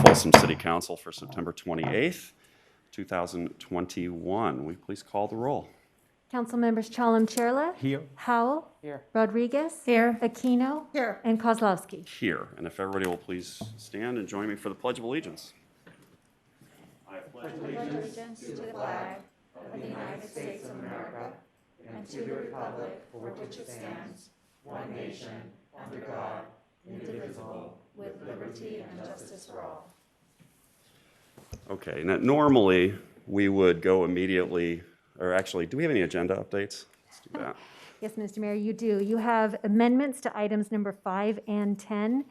Folsom City Council for September 28th, 2021. Will you please call the roll? Council members Chalem Chella. Here. Howell. Here. Rodriguez. Here. Aquino. Here. And Kozlowski. Here. And if everybody will please stand and join me for the Pledge of Allegiance. I pledge Allegiance to the flag of the United States of America and to the republic for which it stands, one nation, under God, indivisible, with liberty and justice for all. Okay, now normally we would go immediately, or actually, do we have any agenda updates? Let's do that. Yes, Mr. Mayor, you do. You have amendments to items number 5 and 10,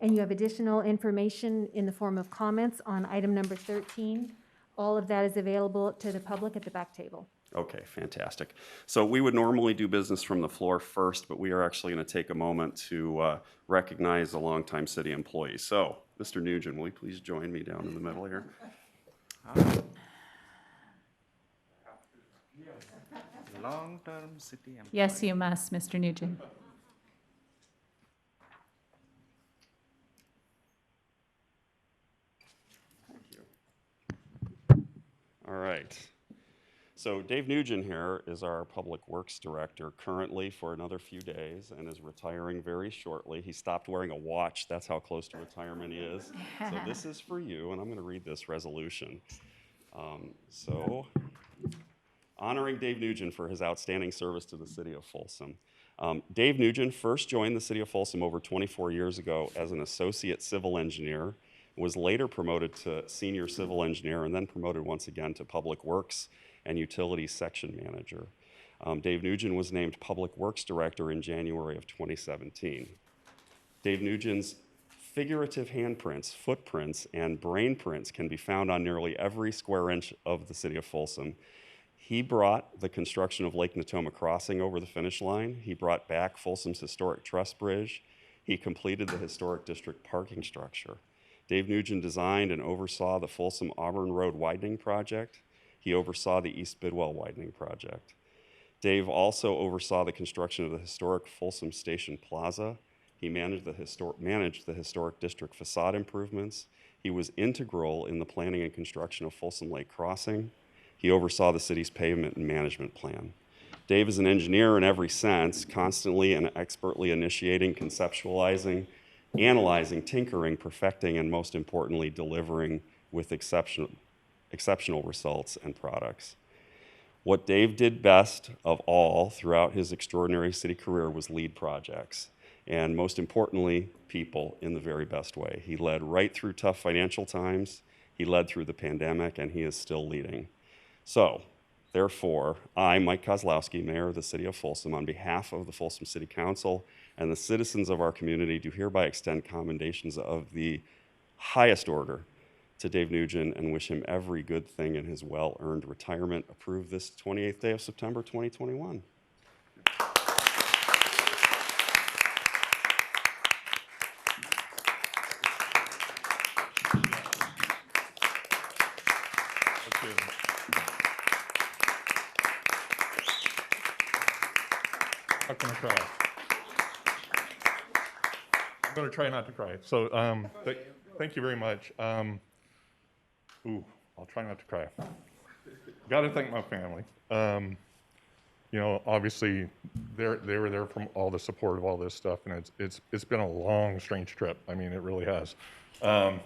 and you have additional information in the form of comments on item number 13. All of that is available to the public at the back table. Okay, fantastic. So we would normally do business from the floor first, but we are actually going to take a moment to recognize a longtime city employee. So, Mr. Nugent, will you please join me down in the middle here? Long-term city employee. Yes, you must, Mr. Nugent. Thank you. All right. So Dave Nugent here is our Public Works Director currently for another few days and is retiring very shortly. He stopped wearing a watch. That's how close to retirement he is. So this is for you, and I'm going to read this resolution. Honoring Dave Nugent for his outstanding service to the city of Folsom. Dave Nugent first joined the city of Folsom over 24 years ago as an associate civil engineer, was later promoted to senior civil engineer, and then promoted once again to public works and utilities section manager. Dave Nugent was named Public Works Director in January of 2017. Dave Nugent's figurative handprints, footprints, and brain prints can be found on nearly every square inch of the city of Folsom. He brought the construction of Lake Natoma Crossing over the finish line. He brought back Folsom's historic truss bridge. He completed the historic district parking structure. Dave Nugent designed and oversaw the Folsom Auburn Road widening project. He oversaw the East Bidwell widening project. Dave also oversaw the construction of the historic Folsom Station Plaza. He managed the historic district facade improvements. He was integral in the planning and construction of Folsom Lake Crossing. He oversaw the city's pavement and management plan. Dave is an engineer in every sense, constantly and expertly initiating, conceptualizing, analyzing, tinkering, perfecting, and most importantly, delivering with exceptional results and products. What Dave did best of all throughout his extraordinary city career was lead projects, and most importantly, people in the very best way. He led right through tough financial times, he led through the pandemic, and he is still leading. So, therefore, I, Mike Kozlowski, Mayor of the City of Folsom, on behalf of the Folsom City Council and the citizens of our community, do hereby extend commendations of the highest order to Dave Nugent and wish him every good thing in his well-earned retirement. Approve this 28th day of September 2021. How can I cry? I'm going to try not to cry. So thank you very much. I'll try not to cry. Got to thank my family. Obviously, they were there from all the support of all this stuff, and it's been a long, strange trip. I mean, it really has. As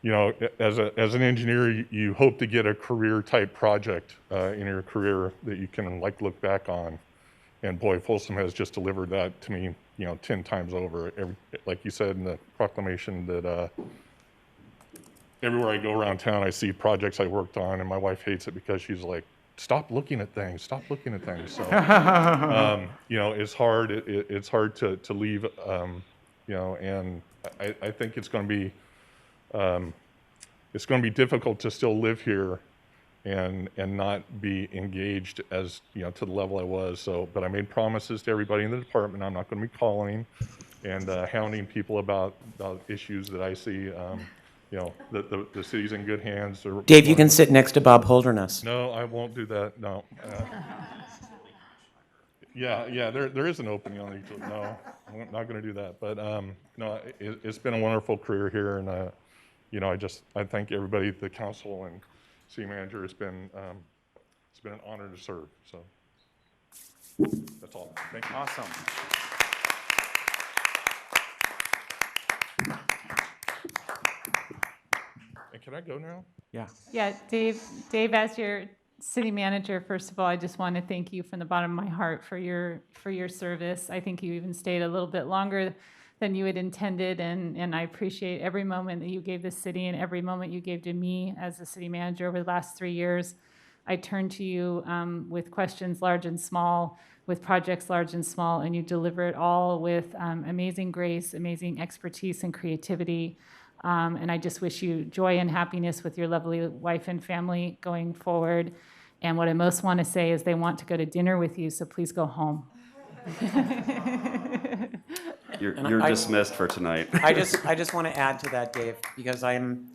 an engineer, you hope to get a career-type project in your career that you can look back on. And boy, Folsom has just delivered that to me, 10 times over. Like you said in the proclamation, that everywhere I go around town, I see projects I worked on, and my wife hates it because she's like, "Stop looking at things. Stop looking at things." So, it's hard. It's hard to leave. And I think it's going to be difficult to still live here and not be engaged as to the level I was. So, but I made promises to everybody in the department. I'm not going to be calling and hounding people about issues that I see. The city's in good hands. Dave, you can sit next to Bob Holderness. No, I won't do that. No. Yeah. There is an opening on each. No, I'm not going to do that. But no, it's been a wonderful career here, and I thank everybody, the council and city manager. It's been an honor to serve. So that's all. Thank you. Awesome. And can I go now? Yeah. Yeah, Dave, as your city manager, first of all, I just want to thank you from the bottom of my heart for your service. I think you even stayed a little bit longer than you had intended, and I appreciate every moment that you gave the city and every moment you gave to me as the city manager over the last 3 years. I turned to you with questions large and small, with projects large and small, and you deliver it all with amazing grace, amazing expertise, and creativity. And I just wish you joy and happiness with your lovely wife and family going forward. And what I most want to say is they want to go to dinner with you, so please go home. You're dismissed for tonight. I just want to add to that, Dave, because I'm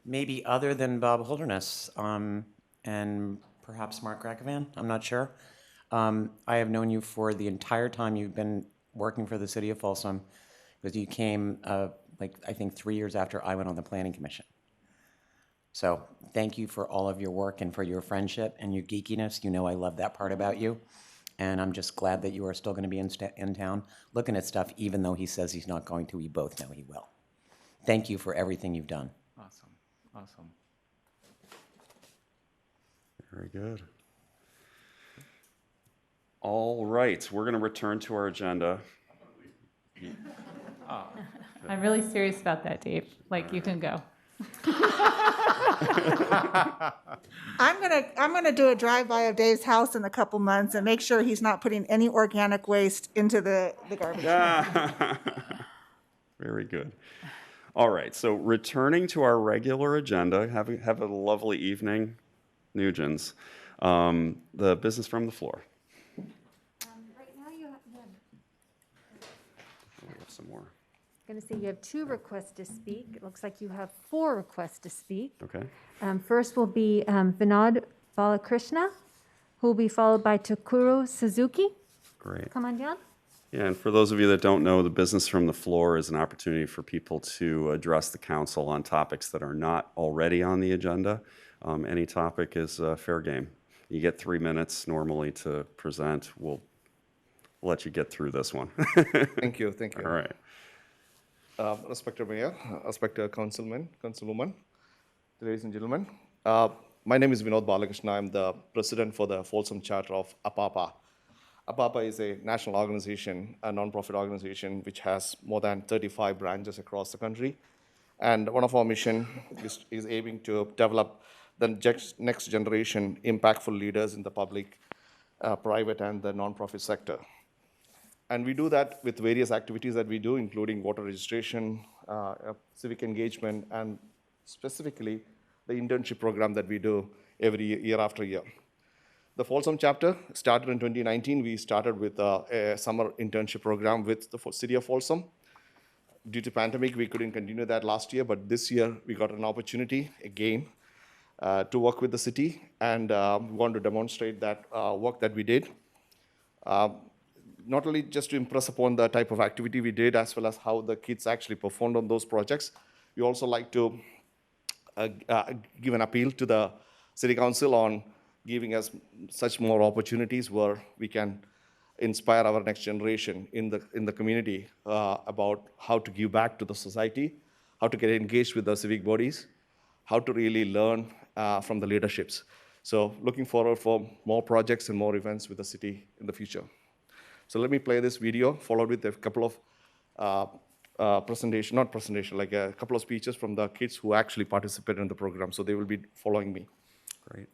maybe other than Bob Holderness and perhaps Mark Ragavan, I'm not sure. I have known you for the entire time you've been working for the city of Folsom, because you came, I think 3 years after I went on the planning commission. So thank you for all of your work and for your friendship and your geekiness. You know I love that part about you. And I'm just glad that you are still going to be in town looking at stuff, even though he says he's not going to. We both know he will. Thank you for everything you've done. Awesome. Awesome. Very good. All right, we're going to return to our agenda. I'm really serious about that, Dave. Like, you can go. I'm gonna do a drive-by of Dave's house in a couple months and make sure he's not putting any organic waste into the garbage. Very good. All right, so returning to our regular agenda, have a lovely evening, Nugents. The business from the floor. Right now you have, We have some more. going to say you have 2 requests to speak. It looks like you have 4 requests to speak. Okay. First will be Vinod Balakrishna, who will be followed by Takuro Suzuki. Great. Come on down. Yeah, and for those of you that don't know, the business from the floor is an opportunity for people to address the council on topics that are not already on the agenda. Any topic is fair game. You get 3 minutes normally to present. We'll let you get through this one. Thank you, thank you. All right. Respected Mayor, respected Councilman, Councilwoman, ladies and gentlemen. My name is Vinod Balakrishna. I'm the president for the Folsom chapter of APAPA. APAPA is a national organization, a non-profit organization, which has more than 35 branches across the country. And one of our mission is aiming to develop the next generation impactful leaders in the public, private, and the non-profit sector. And we do that with various activities that we do, including voter registration, civic engagement, and specifically the internship program that we do every year after year. The Folsom chapter started in 2019. We started with a summer internship program with the city of Folsom. Due to pandemic, we couldn't continue that last year, but this year we got an opportunity again to work with the city, and we want to demonstrate that work that we did. Not only just to impress upon the type of activity we did, as well as how the kids actually performed on those projects, we also like to give an appeal to the City Council on giving us such more opportunities where we can inspire our next generation in the community about how to give back to the society, how to get engaged with the civic bodies, how to really learn from the leaderships. So looking forward for more projects and more events with the city in the future. So let me play this video, followed with a couple of like a couple of speeches from the kids who actually participated in the program. So they will be following me. Great.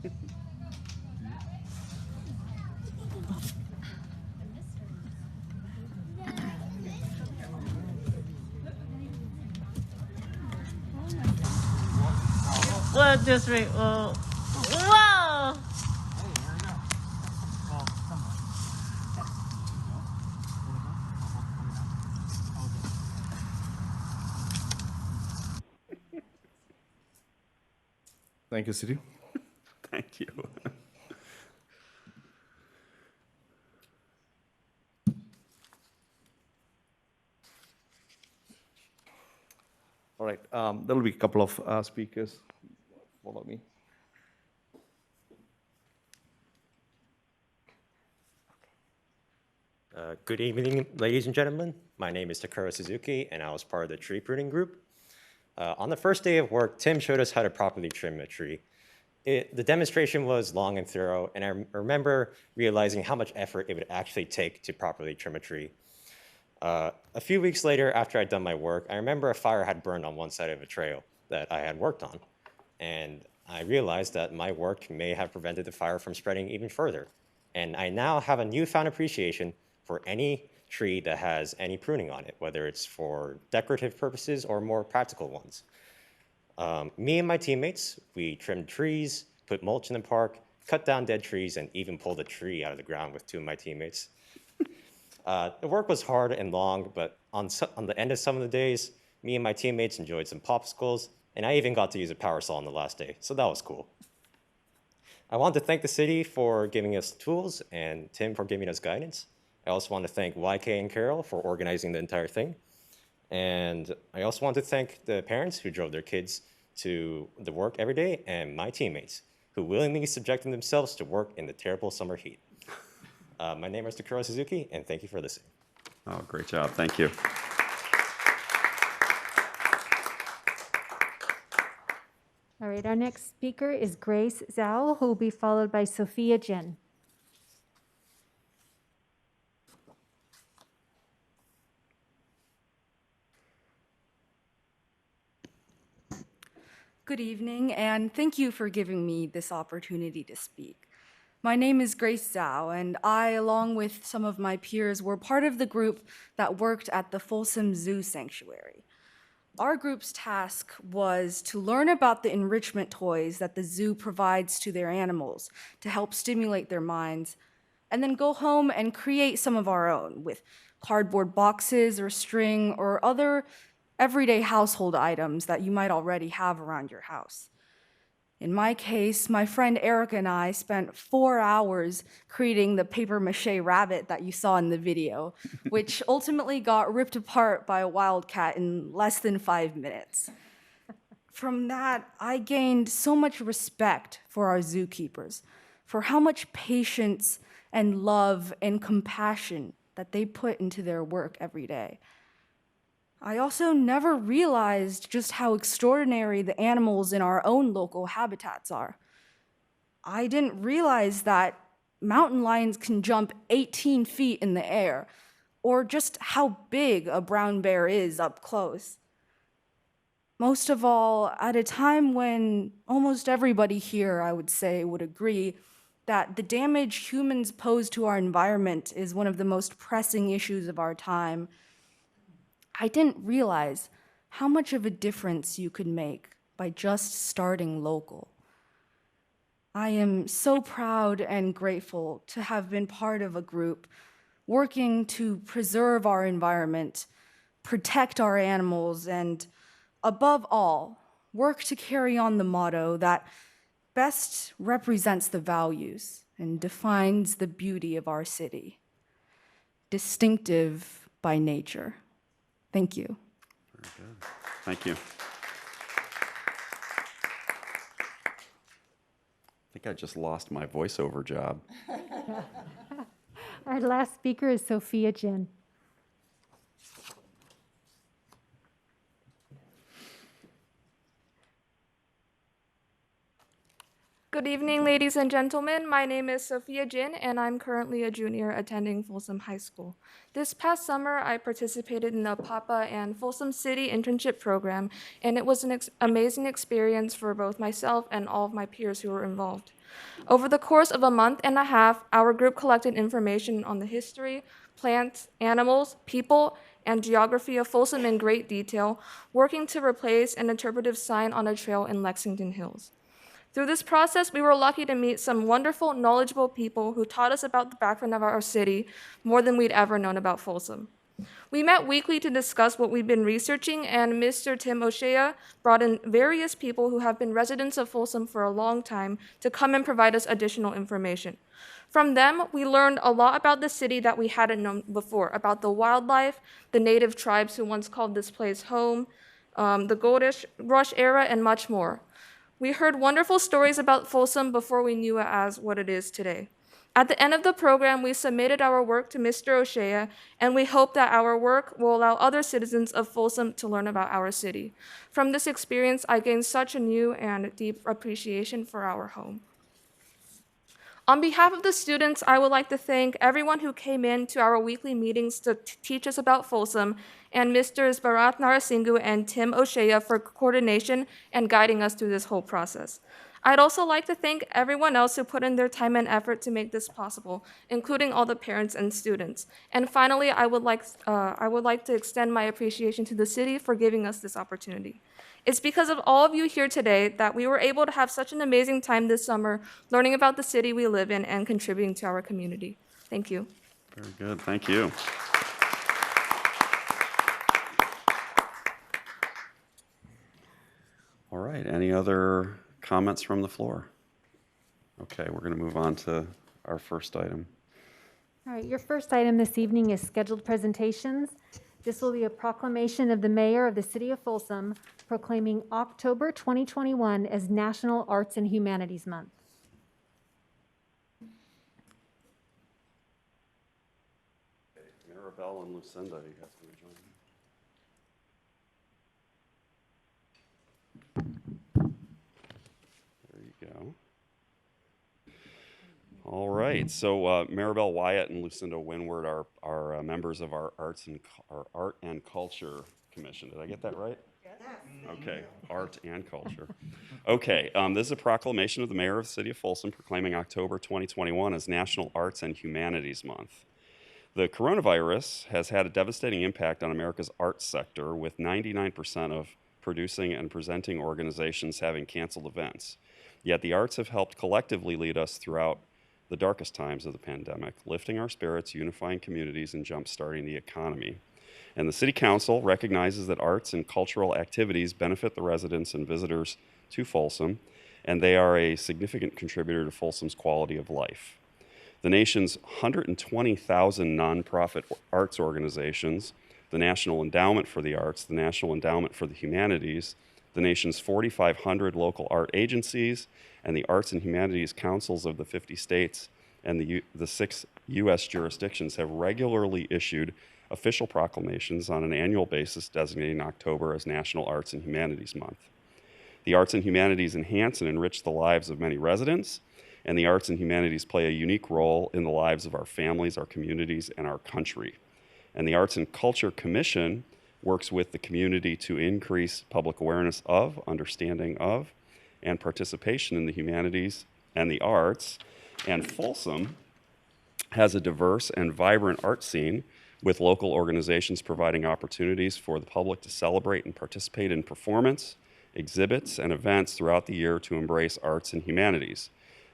What district? Oh, whoa! Thank you, Siri. Thank you. All right, there will be a couple of speakers. Follow me. Good evening, ladies and gentlemen. My name is Takuro Suzuki, and I was part of the tree pruning group. On the first day of work, Tim showed us how to properly trim a tree. The demonstration was long and thorough, and I remember realizing how much effort it would actually take to properly trim a tree. A few weeks later, after I'd done my work, I remember a fire had burned on one side of a trail that I had worked on. And I realized that my work may have prevented the fire from spreading even further. And I now have a newfound appreciation for any tree that has any pruning on it, whether it's for decorative purposes or more practical ones. Me and my teammates, we trimmed trees, put mulch in the park, cut down dead trees, and even pulled a tree out of the ground with 2 of my teammates. The work was hard and long, but on the end of some of the days, me and my teammates enjoyed some popsicles, and I even got to use a power saw on the last day, so that was cool. I want to thank the city for giving us tools and Tim for giving us guidance. I also want to thank YK and Carol for organizing the entire thing. And I also want to thank the parents who drove their kids to the work every day and my teammates who willingly subjected themselves to work in the terrible summer heat. My name is Takuro Suzuki, and thank you for listening. Oh, great job. Thank you. All right, our next speaker is Grace Zhao, who will be followed by Sophia Jin. Good evening, and thank you for giving me this opportunity to speak. My name is Grace Zhao, and I, along with some of my peers, were part of the group that worked at the Folsom Zoo Sanctuary. Our group's task was to learn about the enrichment toys that the zoo provides to their animals to help stimulate their minds, and then go home and create some of our own with cardboard boxes or string or other everyday household items that you might already have around your house. In my case, my friend Erica and I spent 4 hours creating the papier-mâché rabbit that you saw in the video, which ultimately got ripped apart by a wildcat in less than 5 minutes. From that, I gained so much respect for our zookeepers, for how much patience and love and compassion that they put into their work every day. I also never realized just how extraordinary the animals in our own local habitats are. I didn't realize that mountain lions can jump 18 feet in the air, or just how big a brown bear is up close. Most of all, at a time when almost everybody here, I would say, would agree that the damage humans pose to our environment is one of the most pressing issues of our time, I didn't realize how much of a difference you could make by just starting local. I am so proud and grateful to have been part of a group working to preserve our environment, protect our animals, and above all, work to carry on the motto that best represents the values and defines the beauty of our city. Distinctive by nature. Thank you. Very good. Thank you. I think I just lost my voiceover job. Our last speaker is Sophia Jin. Good evening, ladies and gentlemen. My name is Sophia Jin, and I'm currently a junior attending Folsom High School. This past summer, I participated in the Papa and Folsom City internship program, and it was an amazing experience for both myself and all of my peers who were involved. Over the course of a month and a half, our group collected information on the history, plants, animals, people, and geography of Folsom in great detail, working to replace an interpretive sign on a trail in Lexington Hills. Through this process, we were lucky to meet some wonderful, knowledgeable people who taught us about the background of our city more than we'd ever known about Folsom. We met weekly to discuss what we've been researching, and Mr. Tim O'Shea brought in various people who have been residents of Folsom for a long time to come and provide us additional information. From them, we learned a lot about the city that we hadn't known before, about the wildlife, the native tribes who once called this place home, the Gold Rush era, and much more. We heard wonderful stories about Folsom before we knew it as what it is today. At the end of the program, we submitted our work to Mr. O'Shea, and we hope that our work will allow other citizens of Folsom to learn about our city. From this experience, I gained such a new and deep appreciation for our home. On behalf of the students, I would like to thank everyone who came in to our weekly meetings to teach us about Folsom, and Mr. Bharat Narasingu and Tim O'Shea for coordination and guiding us through this whole process. I'd also like to thank everyone else who put in their time and effort to make this possible, including all the parents and students. And finally, I would like to extend my appreciation to the city for giving us this opportunity. It's because of all of you here today that we were able to have such an amazing time this summer learning about the city we live in and contributing to our community. Thank you. Very good. Thank you. All right. Any other comments from the floor? Okay, we're going to move on to our first item. All right, your first item this evening is scheduled presentations. This will be a proclamation of the mayor of the city of Folsom proclaiming October 2021 as National Arts and Humanities Month. Maribel and Lucinda, you guys want to join me? There you go. All right, so Maribel Wyatt and Lucinda Winward are members of our Art and Culture Commission. Did I get that right? Yes. Okay, Art and Culture. Okay, this is a proclamation of the mayor of the city of Folsom proclaiming October 2021 as National Arts and Humanities Month. The coronavirus has had a devastating impact on America's arts sector, with 99% of producing and presenting organizations having canceled events. Yet the arts have helped collectively lead us throughout the darkest times of the pandemic, lifting our spirits, unifying communities, and jump-starting the economy. And the City Council recognizes that arts and cultural activities benefit the residents and visitors to Folsom, and they are a significant contributor to Folsom's quality of life. The nation's 120,000 nonprofit arts organizations, the National Endowment for the Arts, the National Endowment for the Humanities, the nation's 4,500 local art agencies, and the Arts and Humanities Councils of the 50 states and the 6 U.S. jurisdictions have regularly issued official proclamations on an annual basis designating October as National Arts and Humanities Month. The arts and humanities enhance and enrich the lives of many residents, and the arts and humanities play a unique role in the lives of our families, our communities, and our country. And the Arts and Culture Commission works with the community to increase public awareness of, understanding of, and participation in the humanities and the arts. And Folsom has a diverse and vibrant art scene, with local organizations providing opportunities for the public to celebrate and participate in performance, exhibits, and events throughout the year to embrace arts and humanities.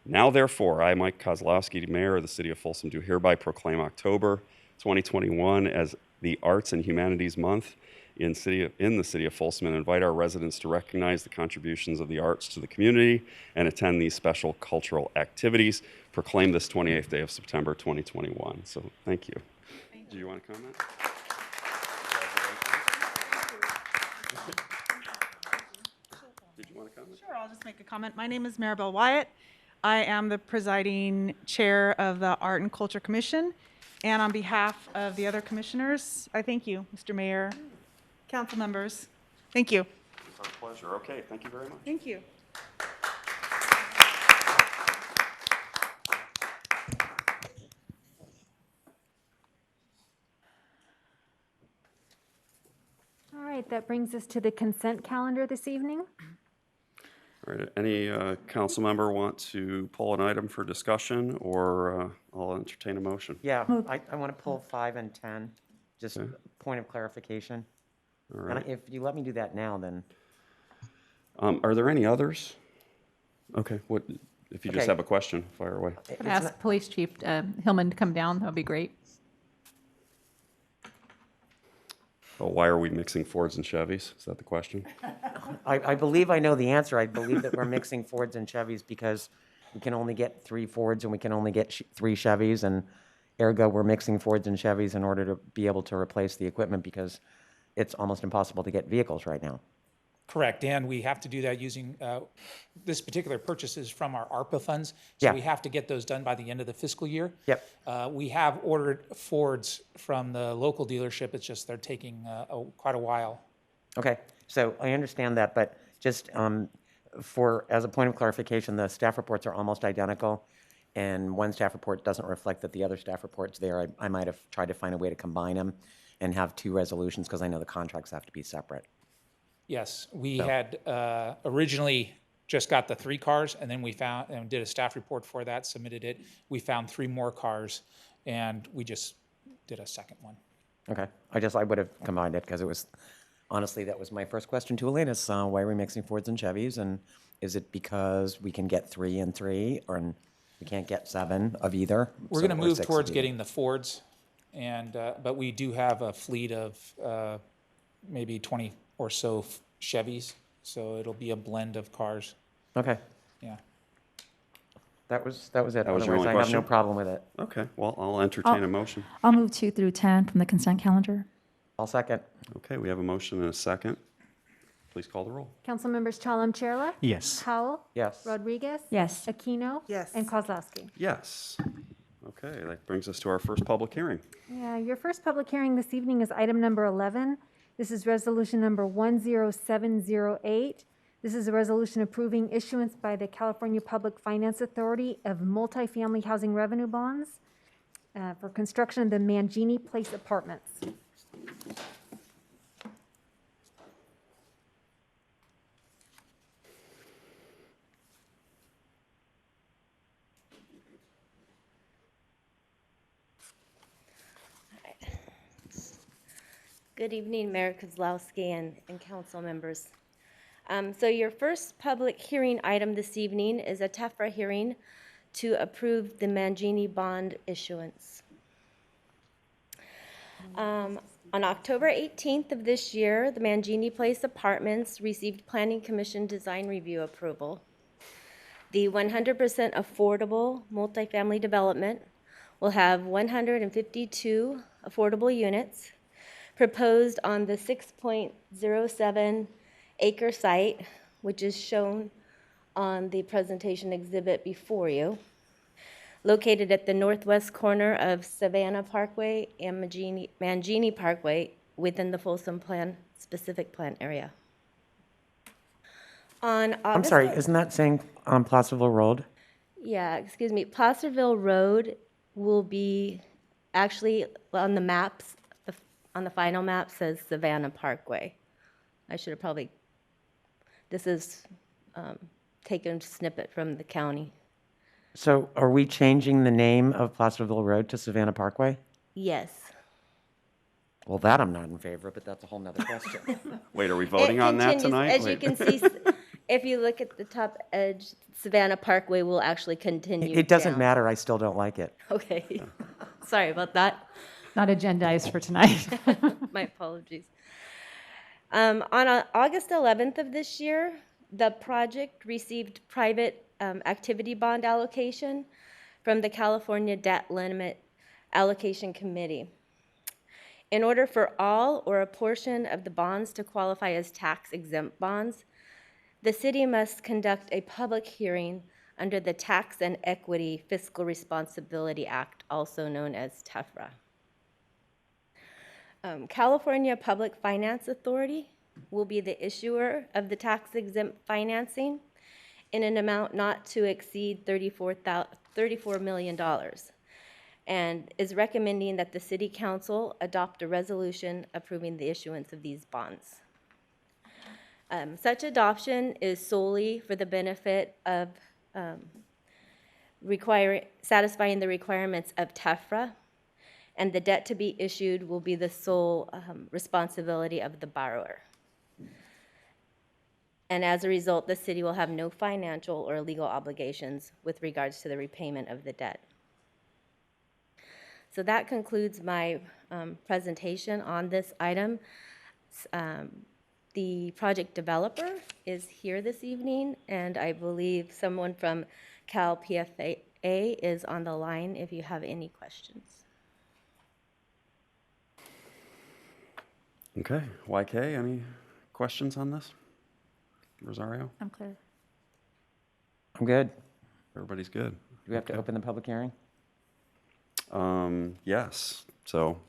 Now, therefore, I, Mike Kozlowski, Mayor of the City of Folsom, do hereby proclaim October 2021 as the Arts and Humanities Month in the City of Folsom, and invite our residents to recognize the contributions of the arts to the community and attend these special cultural activities. Proclaim this 28th day of September 2021. So thank you. Do you want to comment? Did you want to comment? Sure, I'll just make a comment. My name is Maribel Wyatt. I am the presiding chair of the Art and Culture Commission. And on behalf of the other commissioners, I thank you, Mr. Mayor, council members. Thank you. It's our pleasure. Okay, thank you very much. Thank you. that brings us to the consent calendar this evening. All right, any council member want to pull an item for discussion, or I'll entertain a motion? Yeah, I want to pull 5 and 10, just Okay. point of clarification. All And right. if you let me do that now, then, Are there any others? Okay, what, if you just Okay. have a question, fire away. it's Could I ask not- Police Chief Hillman to come down? That would be great. Oh, why are we mixing Fords and Chevys? Is that the question? I believe I know the answer. I believe that we're mixing Fords and Chevys because we can only get 3 Fords and we can only get 3 Chevys, and ergo, we're mixing Fords and Chevys in order to be able to replace the equipment because it's almost impossible to get vehicles right now. Correct, and we have to do that using, this particular purchase is from our ARPA funds. Yeah. So we have to get those done by the end of the fiscal year. Yep. We have ordered Fords from the local dealership, it's just they're taking quite a while. Okay, so I understand that, but just as a point of clarification, the staff reports are almost identical, and one staff report doesn't reflect that the other staff report's there. I might have tried to find a way to combine them and have 2 resolutions because I know the contracts have to be separate. Yes, we had originally just got the 3 cars, and then we found, and did a staff report for that, submitted it. We found 3 more cars, and we just did a second one. Okay, I would have combined it because it was, honestly, that was my first question to Elena, is why are we mixing Fords and Chevys? And is it because we can get 3 and 3, or we can't get 7 of either? We're So- going to or move 6 of towards either? getting the Fords, and, but we do have a fleet of maybe 20 or so Chevys, so it'll be a blend of cars, Okay, yeah. that was it. That was your Otherwise, only I have no question? problem with it. Okay, well, I'll entertain a motion. I'll move 2 through 10 from the consent calendar. I'll second. Okay, we have a motion and a second. Please call the roll. Council members Chalem Chella? Yes. Howell? Yes. Rodriguez? Yes. Aquino? Yes. And Kozlowski. Yes. Okay, that brings us to our first public hearing. Yeah, your first public hearing this evening is item number 11. This is resolution number 10708. This is a resolution approving issuance by the California Public Finance Authority of multifamily housing revenue bonds for construction of the Mangini Place Apartments. Good evening, Mayor Kozlowski and council members. So your first public hearing item this evening is a TEFRA hearing to approve the Mangini bond issuance. On October 18th of this year, the Mangini Place Apartments received Planning Commission design review approval. The 100% affordable multifamily development will have 152 affordable units proposed on the 6.07 acre site, which is shown on the presentation exhibit before you, located at the northwest corner of Savannah Parkway and Mangini Parkway within the Folsom Plan, specific plan area. On August I'm sorry, isn't that saying on Placerville Road? Yeah, excuse me. Placerville Road will be actually on the maps, on the final map says Savannah Parkway. I should have probably, this is taken a snippet from the county. So are we changing the name of Placerville Road to Savannah Parkway? Yes. Well, that I'm not in favor of, but that's a whole nother question. Wait, are we voting on that tonight? As you Wait. can see, if you look at the top edge, Savannah Parkway will actually continue It doesn't down. matter, I still don't like it. Okay. Sorry about that. Not agendized for tonight. My apologies. On August 11th of this year, the project received private activity bond allocation from the California Debt Limit Allocation Committee. In order for all or a portion of the bonds to qualify as tax-exempt bonds, the city must conduct a public hearing under the Tax and Equity Fiscal Responsibility Act, also known as TEFRA. California Public Finance Authority will be the issuer of the tax-exempt financing in an amount not to exceed $34 million, and is recommending that the City Council adopt a resolution approving the issuance of these bonds. Such adoption is solely for the benefit of satisfying the requirements of TEFRA, and the debt to be issued will be the sole responsibility of the borrower. And as a result, the city will have no financial or legal obligations with regards to the repayment of the debt. So that concludes my presentation on this item. The project developer is here this evening, and I believe someone from Cal PFA is on the line if you have any questions. Okay, YK, any questions on this? Rosario? I'm clear. I'm good. Everybody's good. Do we have to open the public hearing? Yes, so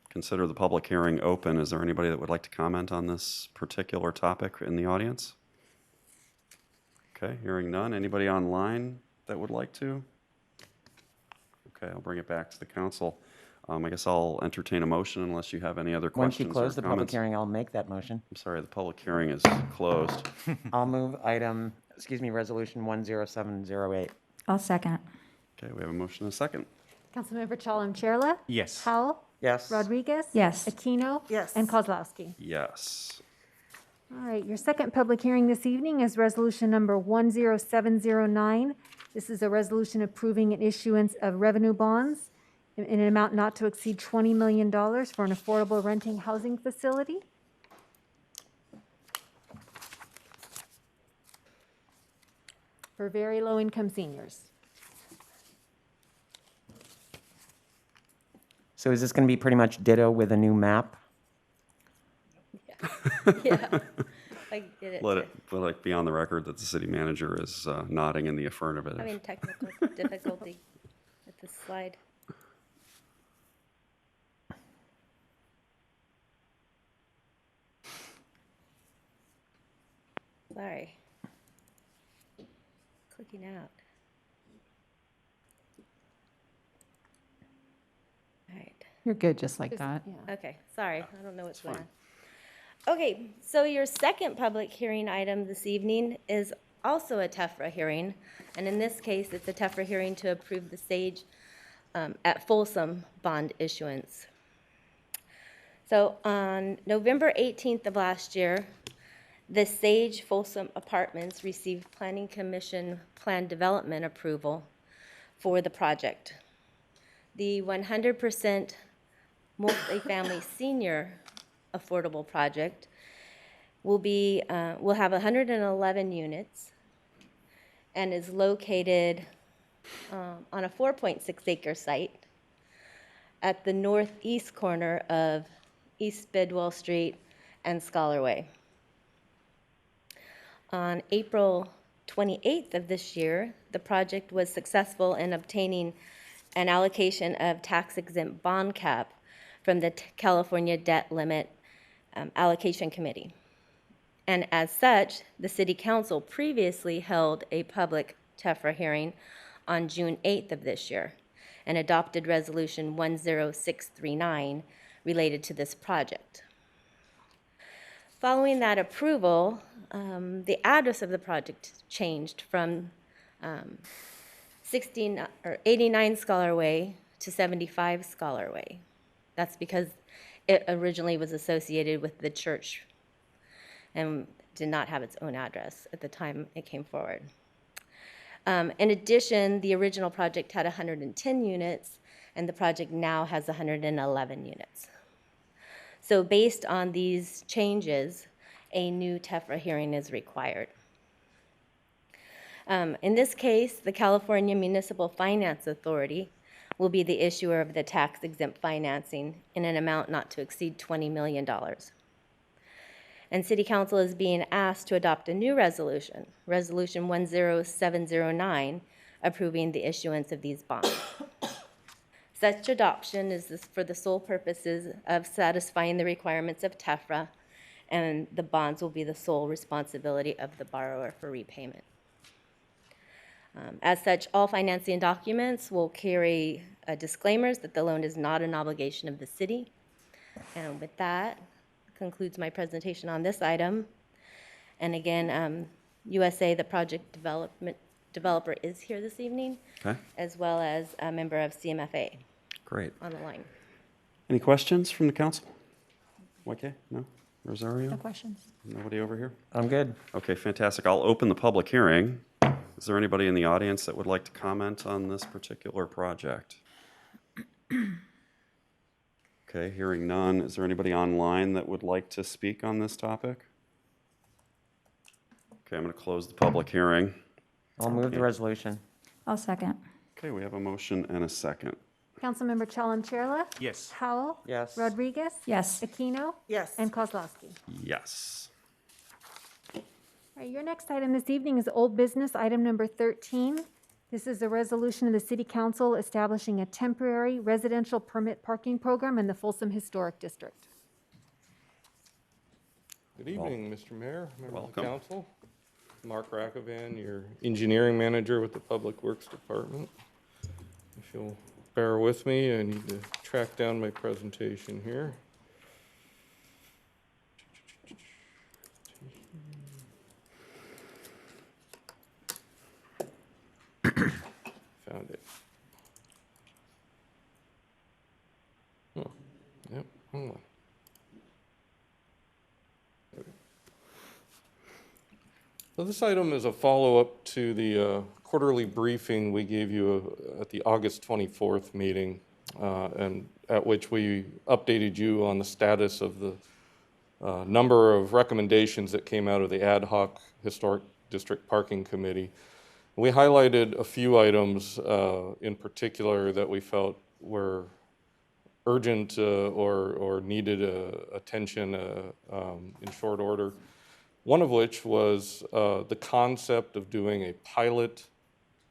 consider the public hearing open. Is there anybody that would like to comment on this particular topic in the audience? Okay, hearing none. Anybody online that would like to? Okay, I'll bring it back to the council. I guess I'll entertain a motion unless you have any other Once questions you or close the public comments. hearing, I'll make that motion. I'm sorry, the public hearing is closed. I'll move resolution 10708. I'll second. Okay, we have a motion and a second. Councilmember Chalem Chella? Yes. Howell? Yes. Rodriguez? Yes. Aquino? Yes. And Kozlowski. Yes. All right, your second public hearing this evening is resolution number 10709. This is a resolution approving an issuance of revenue bonds in an amount not to exceed $20 million for an affordable renting housing facility. For very low-income seniors. So is this going to be pretty much ditto with a new map? Yeah, I did it. Let it be on the record that the city manager is nodding in the affirmative. Having technical difficulty with the slide. Sorry. Clicking out. All right. You're good just like that. Okay, sorry, I don't know what's going on. Okay, so your second public hearing item this evening is also a TEFRA hearing, and in this case, it's a TEFRA hearing to approve the Sage at Folsom bond issuance. So on November 18th of last year, the Sage Folsom Apartments received Planning Commission plan development approval for the project. The 100% multifamily senior affordable project will have 111 units and is located on a 4.6 acre site at the northeast corner of East Bidwell Street and Scholar Way. On April 28th of this year, the project was successful in obtaining an allocation of tax-exempt bond cap from the California Debt Limit Allocation Committee. And as such, the City Council previously held a public TEFRA hearing on June 8th of this year and adopted Resolution 10639 related to this project. Following that approval, the address of the project changed from 89 Scholar Way to 75 Scholar Way. That's because it originally was associated with the church and did not have its own address at the time it came forward. In addition, the original project had 110 units, and the project now has 111 units. So based on these changes, a new TEFRA hearing is required. In this case, the California Municipal Finance Authority will be the issuer of the tax-exempt financing in an amount not to exceed $20 million. And City Council is being asked to adopt a new resolution, Resolution 10709, approving the issuance of these bonds. Such adoption is for the sole purposes of satisfying the requirements of TEFRA, and the bonds will be the sole responsibility of the borrower for repayment. As such, all financing documents will carry disclaimers that the loan is not an obligation of the city. And with that, concludes my presentation on this item. And again, USA, the project developer, is here this evening, Okay, as well as a member of CMFA great. on the line. Any questions from the council? Okay, no? Rosario? No questions. Nobody over here? I'm good. Okay, fantastic. I'll open the public hearing. Is there anybody in the audience that would like to comment on this particular project? Okay, hearing none. Is there anybody online that would like to speak on this topic? Okay, I'm going to close the public hearing. I'll move the resolution. I'll second. Okay, we have a motion and a second. Councilmember Chalem-Chella? Yes. Howell? Yes. Rodriguez? Yes. Aquino? Yes. And Kozlowski. Yes. All right, your next item this evening is old business, item number 13. This is a resolution of the City Council establishing a temporary residential permit parking program in the Folsom Historic District. Good evening, Mr. Mayor, members of the Welcome. council. Mark Rackovan, your engineering manager with the Public Works Department. If you'll bear with me, I need to track down my presentation here. Found it. Oh, yep, hold on. So this item is a follow-up to the quarterly briefing we gave you at the August 24th meeting, and at which we updated you on the status of the number of recommendations that came out of the Ad Hoc Historic District Parking Committee. We highlighted a few items in particular that we felt were urgent or needed attention in short order. One of which was the concept of doing a pilot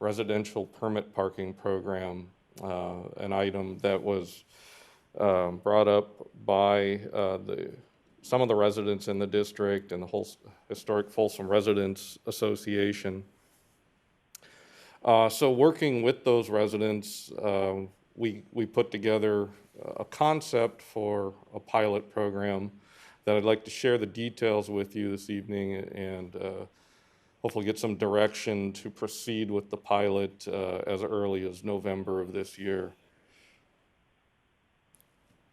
residential permit parking program, an item that was brought up by some of the residents in the district and the whole Historic Folsom Residents Association. So working with those residents, we put together a concept for a pilot program that I'd like to share the details with you this evening and hopefully get some direction to proceed with the pilot as early as November of this year.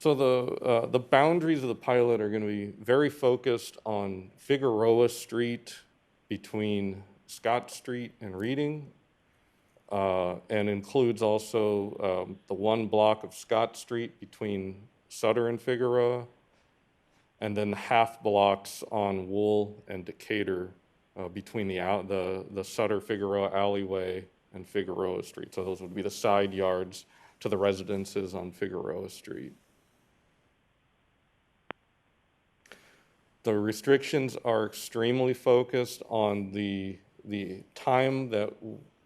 So the boundaries of the pilot are going to be very focused on Figueroa Street between Scott Street and Reading, and includes also the one block of Scott Street between Sutter and Figueroa, and then half blocks on Wool and Decatur between the Sutter-Figueroa alleyway and Figueroa Street. So those would be the side yards to the residences on Figueroa Street. The restrictions are extremely focused on the time that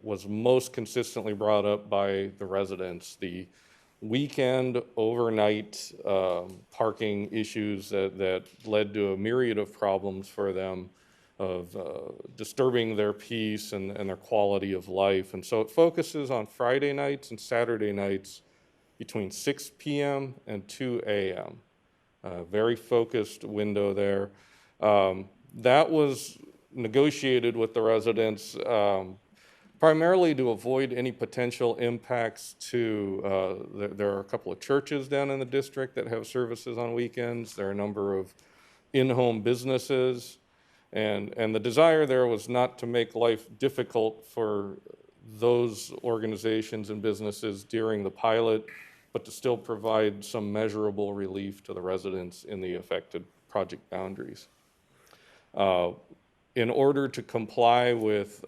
was most consistently brought up by the residents, the weekend, overnight parking issues that led to a myriad of problems for them of disturbing their peace and their quality of life. And so it focuses on Friday nights and Saturday nights between 6 p.m. and 2 a.m. Very focused window there. That was negotiated with the residents primarily to avoid any potential impacts to, there are a couple of churches down in the district that have services on weekends. There are a number of in-home businesses. And the desire there was not to make life difficult for those organizations and businesses during the pilot, but to still provide some measurable relief to the residents in the affected project boundaries. In order to comply with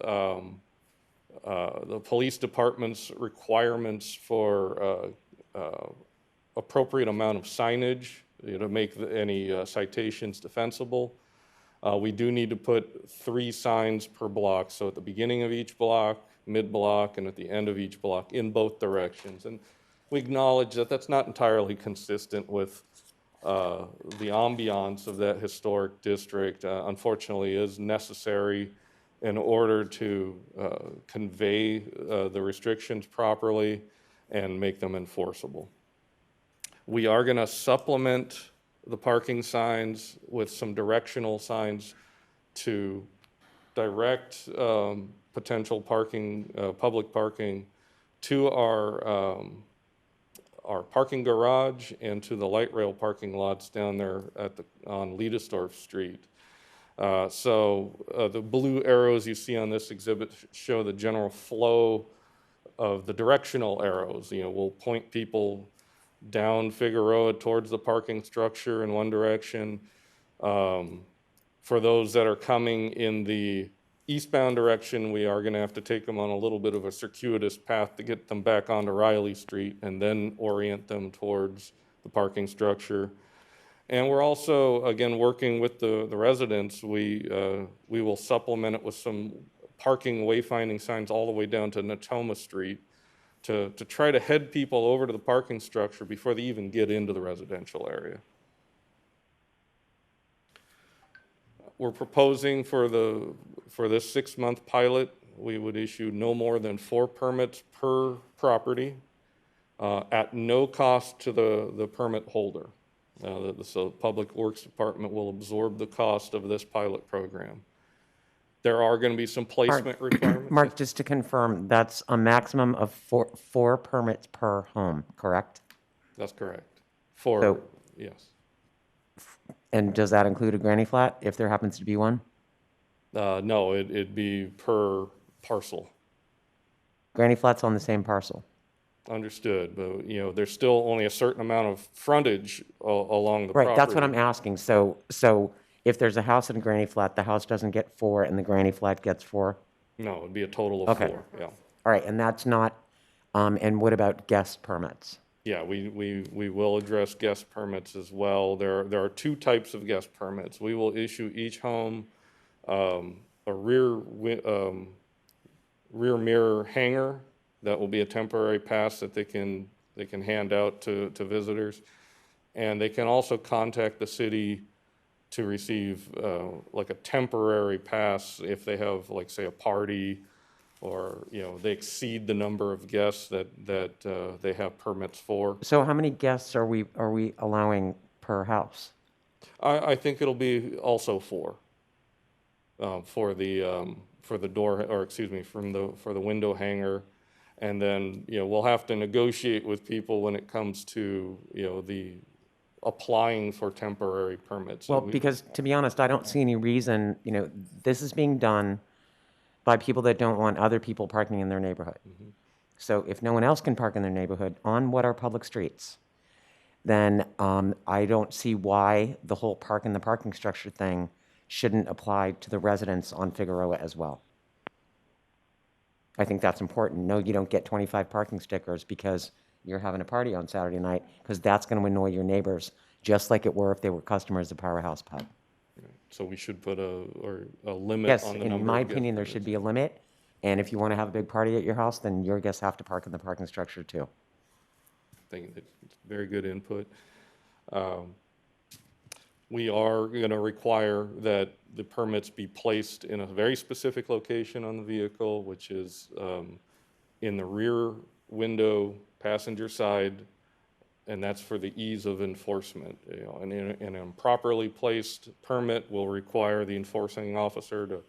the police department's requirements for appropriate amount of signage to make any citations defensible, we do need to put 3 signs per block. So at the beginning of each block, mid-block, and at the end of each block in both directions. And we acknowledge that that's not entirely consistent with the ambiance of that historic district. Unfortunately, is necessary in order to convey the restrictions properly and make them enforceable. We are going to supplement the parking signs with some directional signs to direct potential parking, public parking to our parking garage and to the light rail parking lots down there on Liedesdorf Street. The blue arrows you see on this exhibit show the general flow of the directional arrows. We'll point people down Figueroa towards the parking structure in one direction. For those that are coming in the eastbound direction, we are going to have to take them on a little bit of a circuitous path to get them back onto Riley Street and then orient them towards the parking structure. And we're also, again, working with the residents. We will supplement it with some parking wayfinding signs all the way down to Natoma Street to try to head people over to the parking structure before they even get into the residential area. We're proposing for this 6-month pilot, we would issue no more than 4 permits per property at no cost to the permit holder. So the Public Works Department will absorb the cost of this pilot program. There are going to be some placement requirements. Mark, just to confirm, that's a maximum of four permits per home, correct? That's correct. Yes. And does that include a granny flat, if there happens to be one? No, it'd be per parcel. Granny flats on the same parcel? Understood, but there's still only a certain amount of frontage along the property. Right, that's what I'm asking. So if there's a house in a granny flat, the house doesn't get 4 and the granny flat gets 4? No, it'd be a total of 4, yeah. All right, and that's not, and what about guest permits? Yeah, we will address guest permits as well. There are 2 types of guest permits. We will issue each home a rear mirror hanger. That will be a temporary pass that they can hand out to visitors. And they can also contact the city to receive like a temporary pass if they have, like, say, a party, or they exceed the number of guests that they have permits for. So how many guests are we allowing per house? I think it'll be also 4 for the door, or excuse me, for the window hanger. And then, we'll have to negotiate with people when it comes to, the applying for temporary permits. Well, because to be honest, I don't see any reason, this is being done by people that don't want other people parking in their neighborhood. Mm-hmm. So if no one else can park in their neighborhood on what are public streets, then I don't see why the whole park in the parking structure thing shouldn't apply to the residents on Figueroa as well. I think that's important. No, you don't get 25 parking stickers because you're having a party on Saturday night, because that's going to annoy your neighbors, just like it were if they were customers of Powerhouse Pub. So we should put a limit Yes, on the in number my of guest opinion, there permits. should be a limit. And if you want to have a big party at your house, then your guests have to park in the parking structure too. I think it's very good input. We are going to require that the permits be placed in a very specific location on the vehicle, which is in the rear window passenger side, and that's for the ease of enforcement. An improperly placed permit will require the enforcing officer to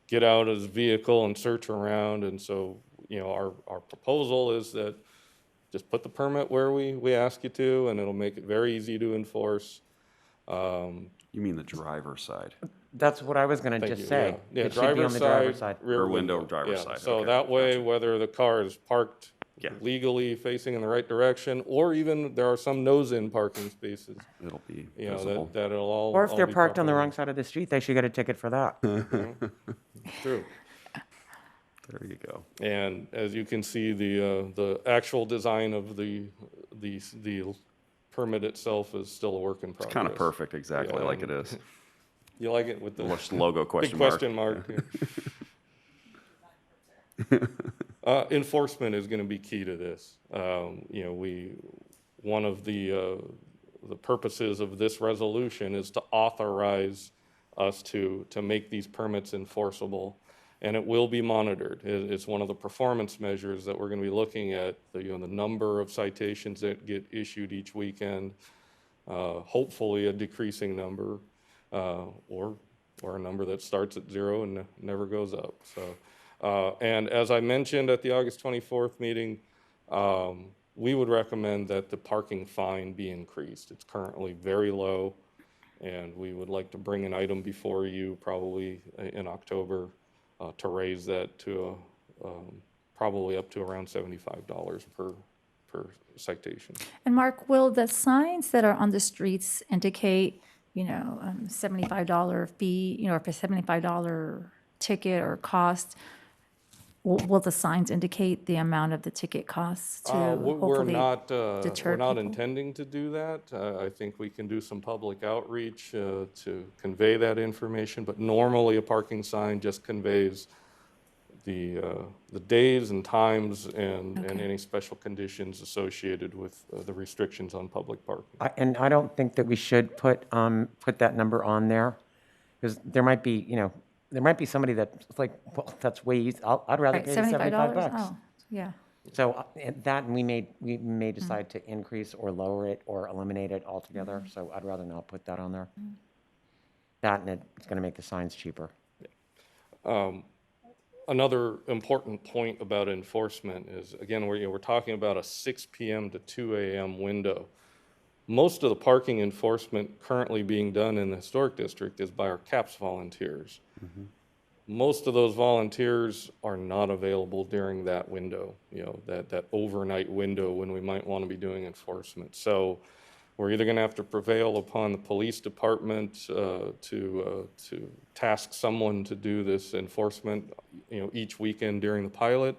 get out of his vehicle and search around. And so, our proposal is that just put the permit where we ask you to, and it'll make it very easy to enforce. You mean the driver's side? That's what I was going to Thank just you, say. yeah. It should be on the driver's side. Rear window, driver's side. So Okay, that way, whether the car is parked Yeah. legally facing in the right direction, or even there are some nose-in parking spaces, It'll be visible. that it'll all. Or if all they're be parked on the properly- wrong side of the street, they should get a ticket for that. True. There you go. And as you can see, the actual design of the permit itself is still a work in progress. It's kind of perfect, exactly Yeah, like it is. You like it with the Just logo question big mark. question mark? Enforcement is going to be key to this. One of the purposes of this resolution is to authorize us to make these permits enforceable, and it will be monitored. It's one of the performance measures that we're going to be looking at. The number of citations that get issued each weekend, hopefully a decreasing number, or or a number that starts at 0 and never goes up. So, and as I mentioned at the August 24th meeting, we would recommend that the parking fine be increased. It's currently very low, and we would like to bring an item before you probably in October to raise that to probably up to around $75 per citation. And Mark, will the signs that are on the streets indicate, $75 fee, if a $75 ticket or cost, will the signs indicate the amount of the ticket costs to hopefully deter we're not people? intending to do that. I think we can do some public outreach to convey that information, but normally a parking sign just conveys the days and times and any special conditions associated with the restrictions on public parking. And I don't think that we should put that number on there, because there might be, there might be somebody that's like, well, that's way easy. I'd rather Right, pay the $75. Oh, yeah. So that, and we may decide to increase or lower it or eliminate it altogether. So I'd rather not put that on there. That, and it's going to make the signs cheaper. Another important point about enforcement is, again, we're talking about a 6 p.m. to 2 a.m. window. Most of the parking enforcement currently being done in the historic district is by our CAPS volunteers. Most of those volunteers are not available during that window, that overnight window when we might want to be doing enforcement. So we're either going to have to prevail upon the police department to task someone to do this enforcement, each weekend during the pilot,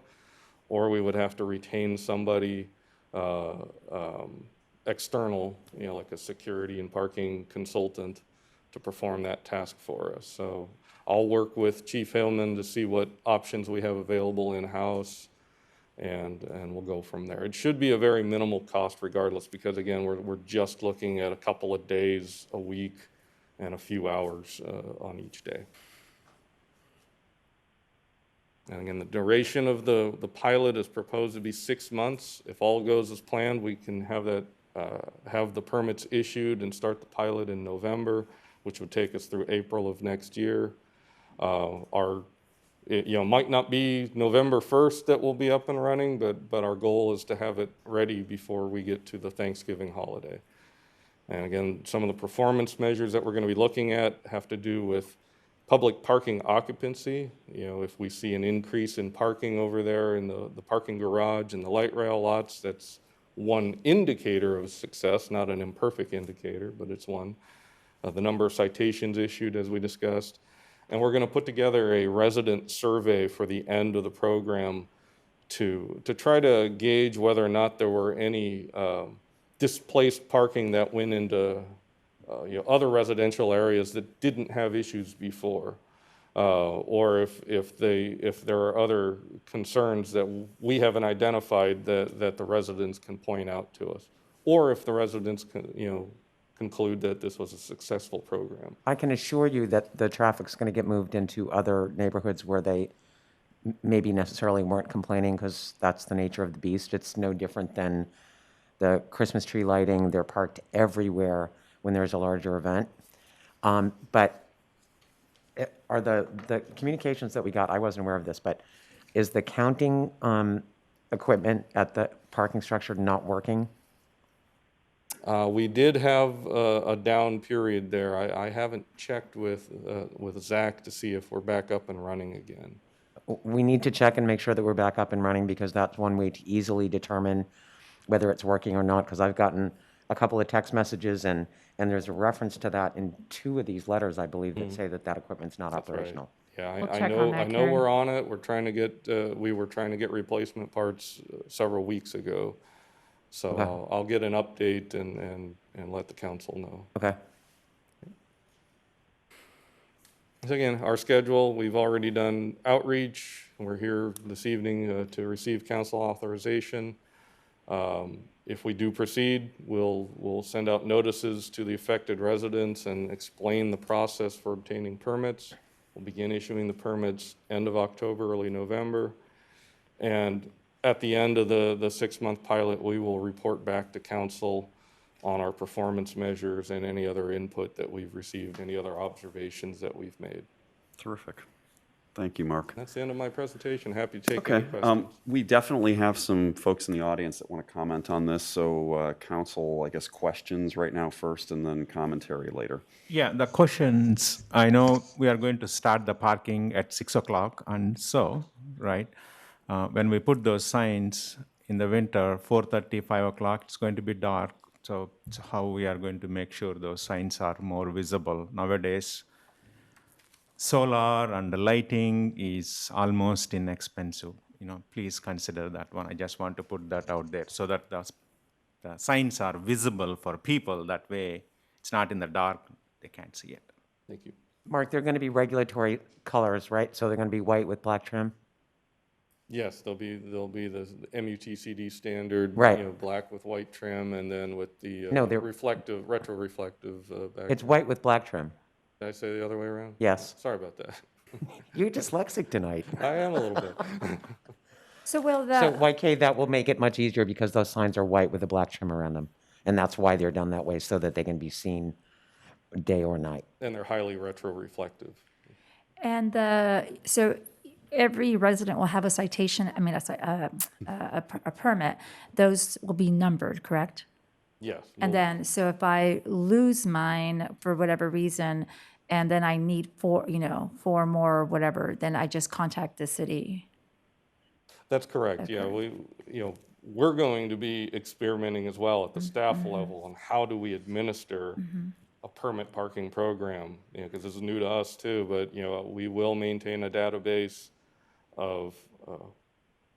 or we would have to retain somebody external, like a security and parking consultant to perform that task for us. So I'll work with Chief Hillman to see what options we have available in-house, and we'll go from there. It should be a very minimal cost regardless, because again, we're just looking at a couple of days a week and a few hours on each day. And again, the duration of the pilot is proposed to be 6 months. If all goes as planned, we can have that have the permits issued and start the pilot in November, which would take us through April of next year. It might not be November 1st that we'll be up and running, but our goal is to have it ready before we get to the Thanksgiving holiday. And again, some of the performance measures that we're going to be looking at have to do with public parking occupancy. If we see an increase in parking over there in the parking garage and the light rail lots, that's one indicator of success, not an imperfect indicator, but it's one. The number of citations issued, as we discussed. And we're going to put together a resident survey for the end of the program to try to gauge whether or not there were any displaced parking that went into other residential areas that didn't have issues before, or if there are other concerns that we haven't identified that the residents can point out to us, or if the residents conclude that this was a successful program. I can assure you that the traffic's going to get moved into other neighborhoods where they maybe necessarily weren't complaining, because that's the nature of the beast. It's no different than the Christmas tree lighting. They're parked everywhere when there's a larger event. But are the communications that we got, I wasn't aware of this, but is the counting equipment at the parking structure not working? We did have a down period there. I haven't checked with Zach to see if we're back up and running again. We need to check and make sure that we're back up and running, because that's one way to easily determine whether it's working or not, because I've gotten a couple of text messages and there's a reference to that in 2 of these letters, I believe, that say that equipment's not operational. Yeah, We'll I check know. on that, I know Karen. we're on it. We're trying to get. We were trying to get replacement parts several weeks ago, so Okay. I'll get an update and let the council know. Okay. So again, our schedule. We've already done outreach. We're here this evening to receive council authorization. If we do proceed, we'll send out notices to the affected residents and explain the process for obtaining permits. We'll begin issuing the permits end of October, early November. And at the end of the 6-month pilot, we will report back to council on our performance measures and any other input that we've received, any other observations that we've made. Terrific. Thank you, Mark. That's the end of my presentation. Happy to take any Okay, questions. we definitely have some folks in the audience that want to comment on this, so council, I guess, questions right now first and then commentary later. Yeah, the questions, I know we are going to start the parking at 6 o'clock and so, right? When we put those signs in the winter, 4:30, 5 o'clock, it's going to be dark. So how we are going to make sure those signs are more visible? Nowadays, solar and the lighting is almost inexpensive. Please consider that one. I just want to put that out there so that the signs are visible for people. That way, it's not in the dark, they can't see it. Thank you. Mark, they're going to be regulatory colors, right? So they're going to be white with black trim? Yes, there'll be the MUTCD standard, Right. black with white trim, and then with the No, they're- retroreflective back. It's white with black trim. Did I say the other way around? Yes. Sorry about that. You're dyslexic tonight. I am a little bit. So will So YK, that will make it much easier because those signs are white with a black trim around them. And that's why they're done that way, so that they can be seen day or night. And they're highly retroreflective. And so every resident will have a citation, a permit. Those will be numbered, correct? Yes. And then, so if I lose mine for whatever reason, and then I need four more or whatever, then I just contact the city. That's correct. Yeah, we're going to be experimenting as well at the staff level on how do we administer a permit parking program, because this is new to us too, but, we will maintain a database of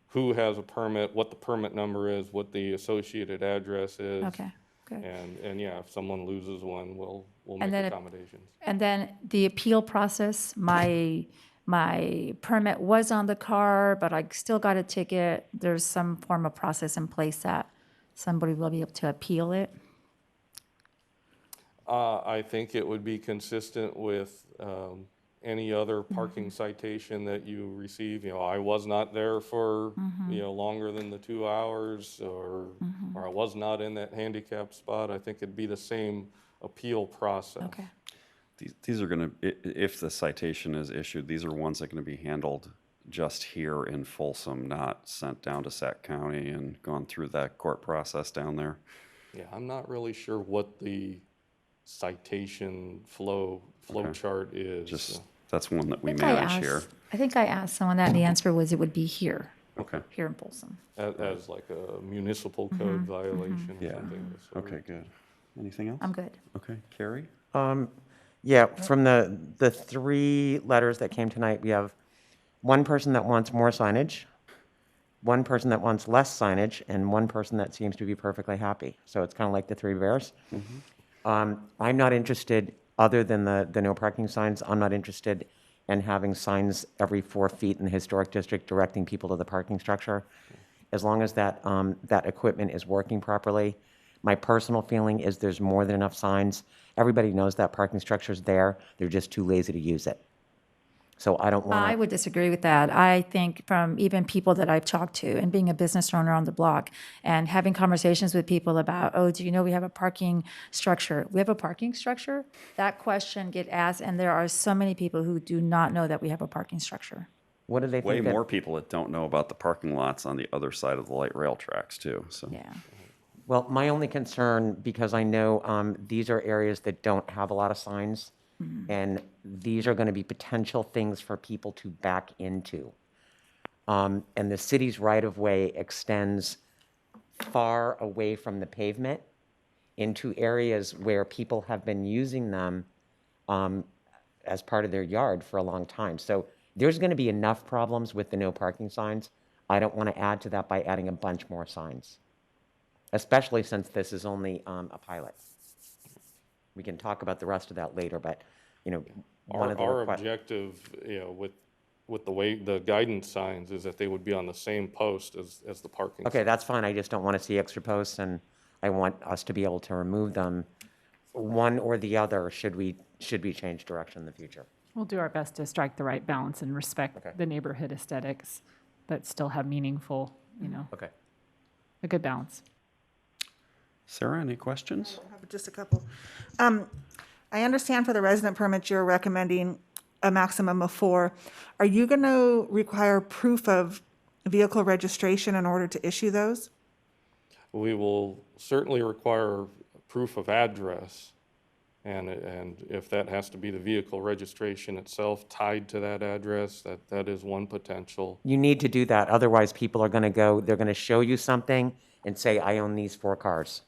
who has a permit, what the permit number is, what the associated address is. Okay, good. And yeah, if someone loses one, we'll And make then accommodations. And then the appeal process, my permit was on the car, but I still got a ticket. There's some form of process in place that somebody will be able to appeal it. I think it would be consistent with any other parking citation that you receive. I was not there for, longer than the 2 hours, or I was not in that handicap spot. I think it'd be the same appeal process. Okay. These are going to, if the citation is issued, these are ones that are going to be handled just here in Folsom, not sent down to Sac County and gone through that court process down there. Yeah, I'm not really sure what the citation flow chart is. Just, that's one that we I think I manage here. I think I asked someone that, and the answer was it would be here, Okay. here in Folsom. As like a municipal code violation or Yeah. something. of the sort. Okay, good. Anything else? I'm good. Okay, Carrie? Yeah, from the three letters that came tonight, we have one person that wants more signage, one person that wants less signage, and one person that seems to be perfectly happy. So it's kind of like the three bears. I'm not interested, other than the no parking signs, I'm not interested in having signs every 4 feet in the historic district directing people to the parking structure. As long as that equipment is working properly. My personal feeling is there's more than enough signs. Everybody knows that parking structure's there. They're just too lazy to use it. So I don't want I to. would disagree with that. I think from even people that I've talked to, and being a business owner on the block, and having conversations with people about, oh, do you know we have a parking structure? We have a parking structure? That question get asked, and there are so many people who do not know that we have a parking structure. What do they Way think? more people that don't know about the parking lots on the other side of the light rail tracks too, so. Yeah. Well, my only concern, because I know these are areas that don't have a lot of signs, and these are going to be potential things for people to back into. And the city's right-of-way extends far away from the pavement into areas where people have been using them as part of their yard for a long time. So there's going to be enough problems with the no parking signs. I don't want to add to that by adding a bunch more signs, especially since this is only a pilot. We can talk about the rest of that later, but, one of the Our requests. objective, with the way the guidance signs is that they would be on the same post as the parking. Okay, that's fine. I just don't want to see extra posts, and I want us to be able to remove them, one or the other, should we change direction in the future. We'll do our best to strike the right balance and respect the neighborhood aesthetics, but still have meaningful, Okay. a good balance. Sarah, any questions? Just a couple. I understand for the resident permits, you're recommending a maximum of 4. Are you going to require proof of vehicle registration in order to issue those? We will certainly require proof of address, and if that has to be the vehicle registration itself tied to that address, that is one potential. You need to do that, otherwise people are going to go, they're going to show you something and say, I own these 4 cars.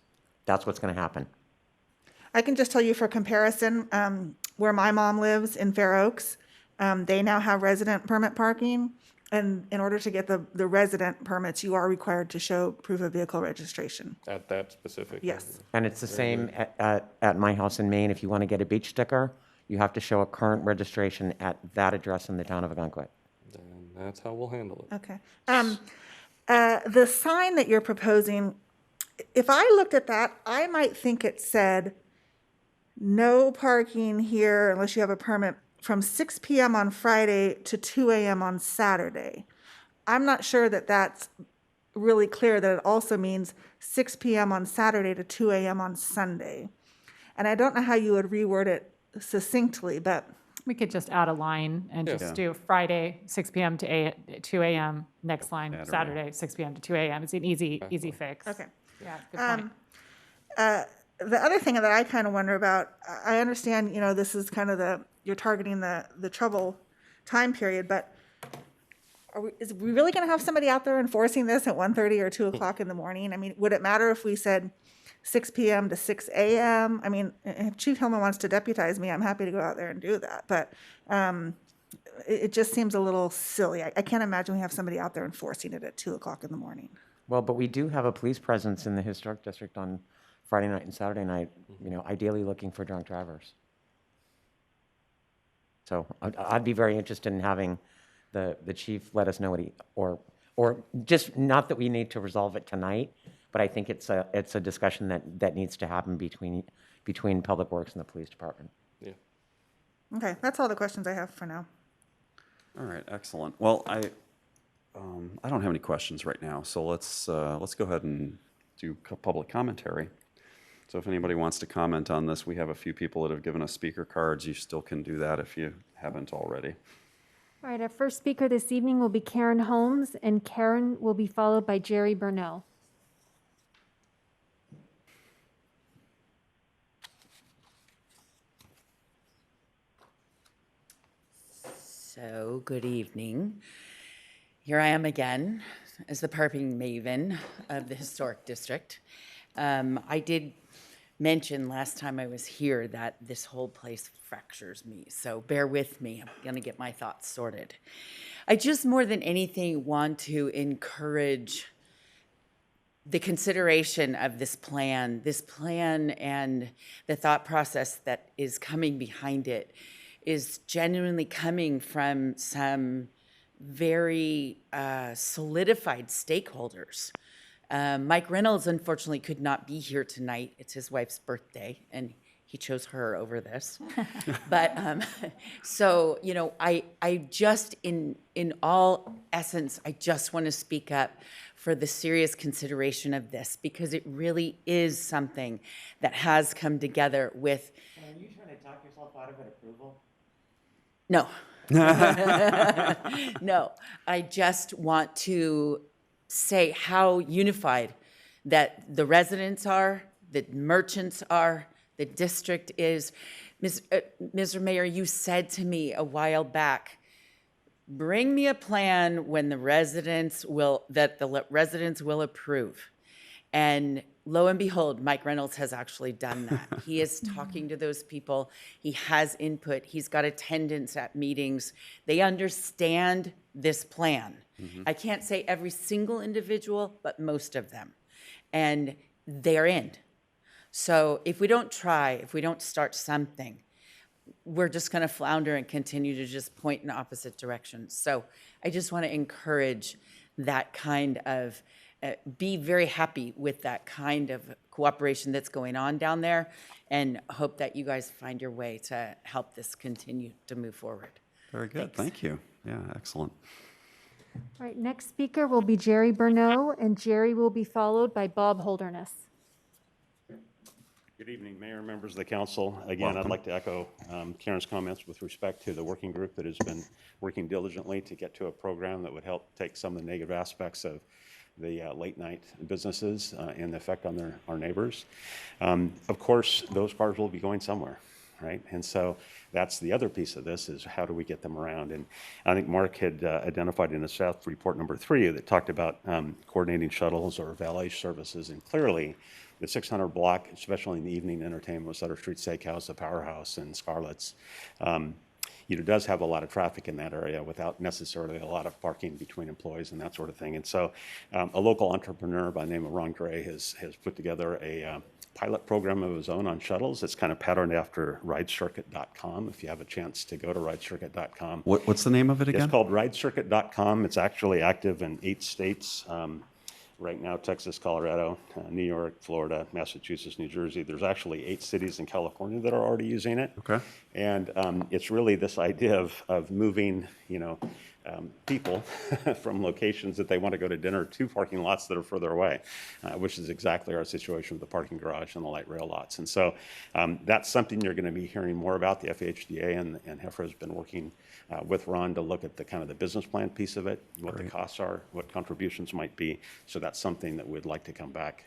That's what's going to happen. I can just tell you for comparison, where my mom lives in Fair Oaks, they now have resident permit parking. And in order to get the resident permits, you are required to show proof of vehicle registration. At that specific. Yes. And it's the same at my house in Maine. If you want to get a beach sticker, you have to show a current registration at that address in the town of Ogunquit. And that's how we'll handle it. Okay. The sign that you're proposing, if I looked at that, I might think it said, no parking here unless you have a permit from 6 p.m. on Friday to 2 a.m. on Saturday. I'm not sure that that's really clear that it also means 6 p.m. on Saturday to 2 a.m. on Sunday. And I don't know how you would reword it succinctly, but We could just add a line and Yeah. just do Friday, 6 p.m. to 2 a.m. Next line, Saturday. Saturday, 6 p.m. to 2 a.m. It's an easy fix. okay. Yeah, good point. The other thing that I kind of wonder about, I understand, this is kind of you're targeting the trouble time period, but is we really going to have somebody out there enforcing this at 1:30 or 2 o'clock in the morning? I mean, would it matter if we said 6 p.m. to 6 a.m.? I mean, if Chief Hillman wants to deputize me, I'm happy to go out there and do that. But it just seems a little silly. I can't imagine we have somebody out there enforcing it at 2 o'clock in the morning. Well, but we do have a police presence in the historic district on Friday night and Saturday night, ideally looking for drunk drivers. So I'd be very interested in having the chief let us know what or just, not that we need to resolve it tonight, but I think it's a discussion that needs to happen between Public Works and the police department. Yeah. Okay, that's all the questions I have for now. All right, excellent. Well, I don't have any questions right now, so let's go ahead and do public commentary. So if anybody wants to comment on this, we have a few people that have given us speaker cards. You still can do that if you haven't already. All right, our first speaker this evening will be Karen Holmes, and Karen will be followed by Jerry Burnell. So, good evening. Here I am again as the parking maven of the Historic District. I did mention last time I was here that this whole place fractures me, so bear with me. I'm going to get my thoughts sorted. I just more than anything want to encourage the consideration of this plan and the thought process that is coming behind it is genuinely coming from some very solidified stakeholders. Mike Reynolds, unfortunately, could not be here tonight. It's his wife's birthday, and he chose her over this. But so, I just, in all essence, I just want to speak up for the serious consideration of this, because it really is something that has come together with. Are you trying to talk yourself out of an approval? No. No, I just want to say how unified that the residents are, the merchants are, the district is. Mr. Mayor, you said to me a while back, bring me a plan when the residents will approve. And lo and behold, Mike Reynolds has actually done that. He is talking to those people. He has input. He's got attendance at meetings. They understand this plan. Mm-hmm. I can't say every single individual, but most of them. And they're in. So if we don't try, if we don't start something, we're just going to flounder and continue to just point in opposite directions. So I just want to encourage that kind of be very happy with that kind of cooperation that's going on down there, and hope that you guys find your way to help this continue to move forward. Very good. Thanks. Thank you. Yeah, excellent. All right, next speaker will be Jerry Burnell, and Jerry will be followed by Bob Holderness. Good evening, Mayor and members of the council. Again, I'd like to echo Karen's comments with respect to the working group that has been working diligently to get to a program that would help take some of the negative aspects of the late night businesses and the effect on our neighbors. Of course, those cars will be going somewhere, right? And so that's the other piece of this, is how do we get them around? And I think Mark had identified in the staff report number 3 that talked about coordinating shuttles or valet services, and clearly the 600 block, especially in the evening entertainment with Sutter Street Steakhouse, the Powerhouse, and Scarlett's, does have a lot of traffic in that area without necessarily a lot of parking between employees and that sort of thing. And so a local entrepreneur by the name of Ron Gray has put together a pilot program of his own on shuttles. It's kind of patterned after ridecircuit.com. If you have a chance to go to ridecircuit.com. What's the name of it again? It's called ridecircuit.com. It's actually active in 8 states. Right now, Texas, Colorado, New York, Florida, Massachusetts, New Jersey. There's actually 8 cities in California that are already using it. Okay. And it's really this idea of moving, people from locations that they want to go to dinner to parking lots that are further away, which is exactly our situation with the parking garage and the light rail lots. And so that's something you're going to be hearing more about. The FHDA and HEFRA has been working with Ron to look at the kind of the business plan piece of it, what the costs are, what contributions might be. So that's something that we'd like to come back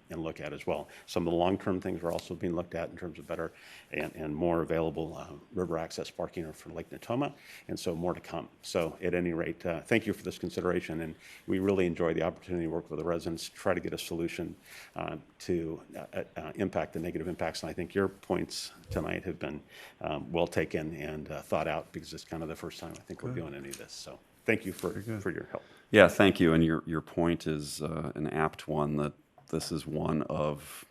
and look at as well. Some of the long-term things are also being looked at in terms of better and more available river access parking for Lake Natoma, and so more to come. So at any rate, thank you for this consideration, and we really enjoy the opportunity to work with the residents to try to get a solution to impact the negative impacts. And I think your points tonight have been well taken and thought out, because it's kind of the first time I think we're doing any of this. So thank you for your help. Yeah, thank you. And your point is an apt one, that this is one of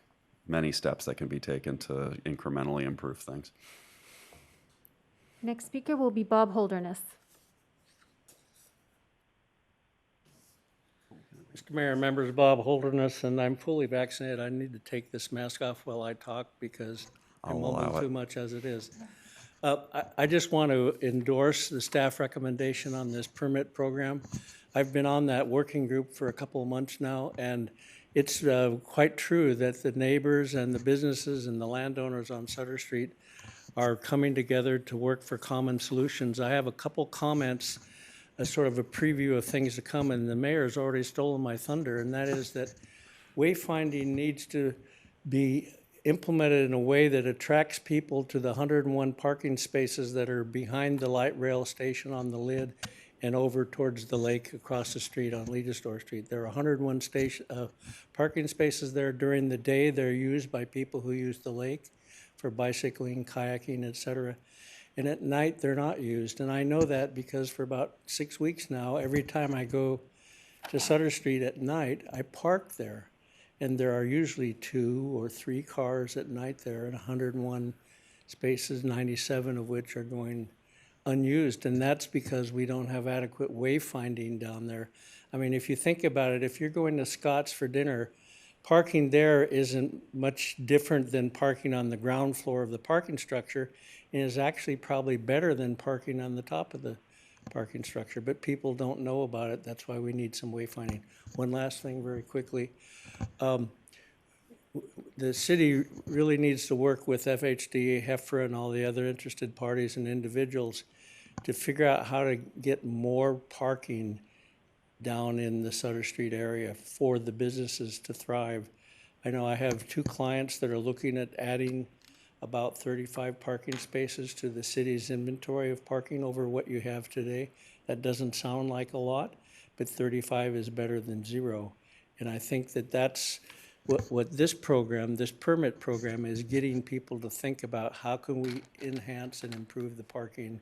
many steps that can be taken to incrementally improve things. Next speaker will be Bob Holderness. Mr. Mayor, members, Bob Holderness, and I'm fully vaccinated. I need to take this mask off while I talk because I mumble too much as it is. I just want to endorse the staff recommendation on this permit program. I've been on that working group for a couple of months now, and it's quite true that the neighbors and the businesses and the landowners on Sutter Street are coming together to work for common solutions. I have a couple comments, as sort of a preview of things to come, and the mayor's already stolen my thunder, and that is that wayfinding needs to be implemented in a way that attracts people to the 101 parking spaces that are behind the light rail station on the lid and over towards the lake across the street on Leidesdorff Street. There are 101 parking spaces there during the day. They're used by people who use the lake for bicycling, kayaking, etc. And at night, they're not used. And I know that because for about 6 weeks now, every time I go to Sutter Street at night, I park there. And there are usually 2 or 3 cars at night there, and 101 spaces, 97 of which are going unused. And that's because we don't have adequate wayfinding down there. I mean, if you think about it, if you're going to Scott's for dinner, parking there isn't much different than parking on the ground floor of the parking structure, and is actually probably better than parking on the top of the parking structure. But people don't know about it. That's why we need some wayfinding. One last thing very quickly. The city really needs to work with FHDA, HEFRA, and all the other interested parties and individuals to figure out how to get more parking down in the Sutter Street area for the businesses to thrive. I know I have 2 clients that are looking at adding about 35 parking spaces to the city's inventory of parking over what you have today. That doesn't sound like a lot, but 35 is better than 0. And I think that that's what this program, this permit program, is getting people to think about. How can we enhance and improve the parking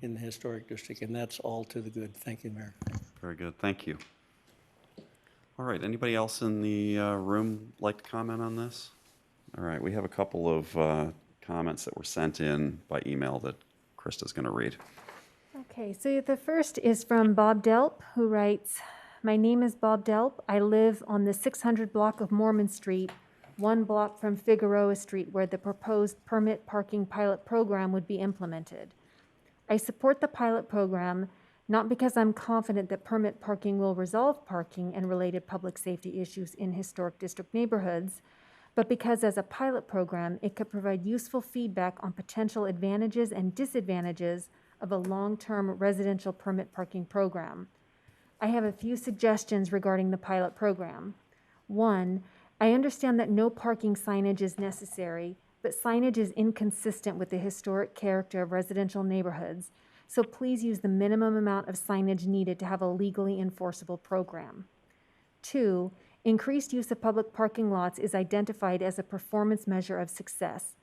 in the historic district? And that's all to the good. Thank you, Mayor. Very good. Thank you. All right. Anybody else in the room like to comment on this? All right. We have a couple of comments that were sent in by email that Krista's going to read. Okay, so the first is from Bob Delp, who writes, "My name is Bob Delp. I live on the 600 block of Mormon Street, 1 block from Figueroa Street, where the proposed permit parking pilot program would be implemented. I support the pilot program not because I'm confident that permit parking will resolve parking and related public safety issues in historic district neighborhoods, but because as a pilot program, it could provide useful feedback on potential advantages and disadvantages of a long-term residential permit parking program. I have a few suggestions regarding the pilot program. One, I understand that no parking signage is necessary, but signage is inconsistent with the historic character of residential neighborhoods, so please use the minimum amount of signage needed to have a legally enforceable program. Two, increased use of public parking lots is identified as a performance measure of success.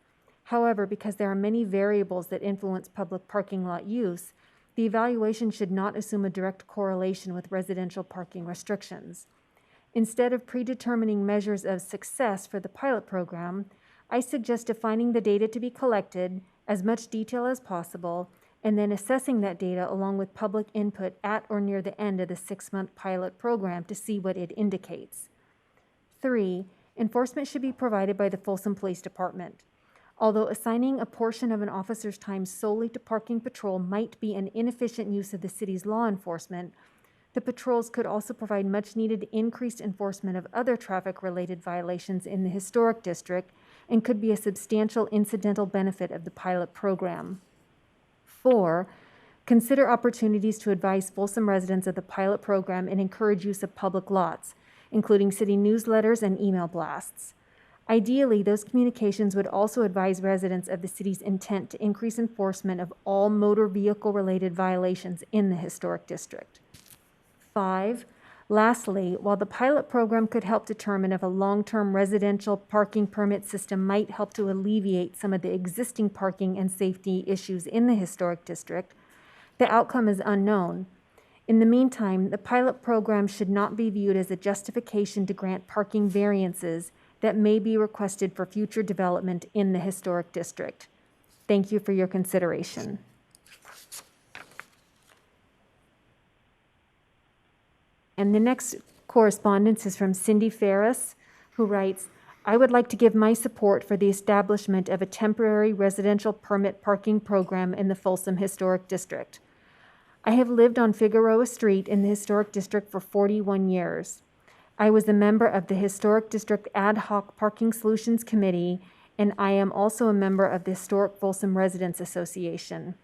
However, because there are many variables that influence public parking lot use, the evaluation should not assume a direct correlation with residential parking restrictions. Instead of predetermining measures of success for the pilot program, I suggest defining the data to be collected, as much detail as possible, and then assessing that data along with public input at or near the end of the 6-month pilot program to see what it indicates. 3, enforcement should be provided by the Folsom Police Department. Although assigning a portion of an officer's time solely to parking patrol might be an inefficient use of the city's law enforcement, the patrols could also provide much-needed increased enforcement of other traffic-related violations in the historic district and could be a substantial incidental benefit of the pilot program. 4, consider opportunities to advise Folsom residents of the pilot program and encourage use of public lots, including city newsletters and email blasts. Ideally, those communications would also advise residents of the city's intent to increase enforcement of all motor vehicle-related violations in the historic district. 5, lastly, while the pilot program could help determine if a long-term residential parking permit system might help to alleviate some of the existing parking and safety issues in the historic district, the outcome is unknown. In the meantime, the pilot program should not be viewed as a justification to grant parking variances that may be requested for future development in the historic district. Thank you for your consideration. And the next correspondence is from Cindy Ferris, who writes, I would like to give my support for the establishment of a temporary residential permit parking program in the Folsom Historic District. I have lived on Figueroa Street in the Historic District for 41 years. I was a member of the Historic District Ad Hoc Parking Solutions Committee, and I am also a member of the Historic Folsom Residents Association.